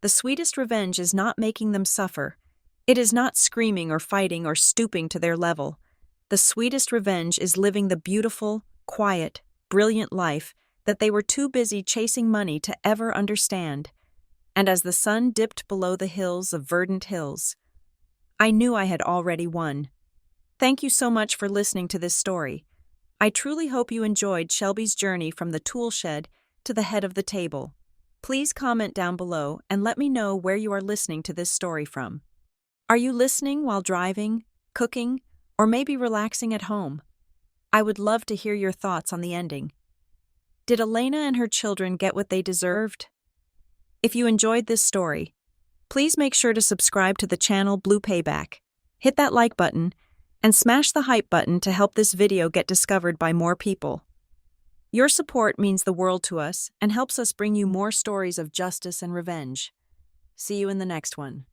The sweetest revenge is not making them suffer. It is not screaming or fighting or stooping to their level. The sweetest revenge is living the beautiful, quiet, brilliant life that they were too busy chasing money to ever understand. And as the sun dipped below the hills of verdant hills, I knew I had already won. Thank you so much for listening to this story. I truly hope you enjoyed Shelby's journey from the tool shed to the head of the table. Please comment down below and let me know where you are listening to this story from. Are you listening while driving, cooking, or maybe relaxing at home? I would love to hear your thoughts on the ending. Did Elena and her children get what they deserved? If you enjoyed this story, please make sure to subscribe to the channel Blue Payback, hit that like button, and smash the hype button to help this video get discovered by more people. Your support means the world to us and helps us bring you more stories of justice and revenge. See you in the next one.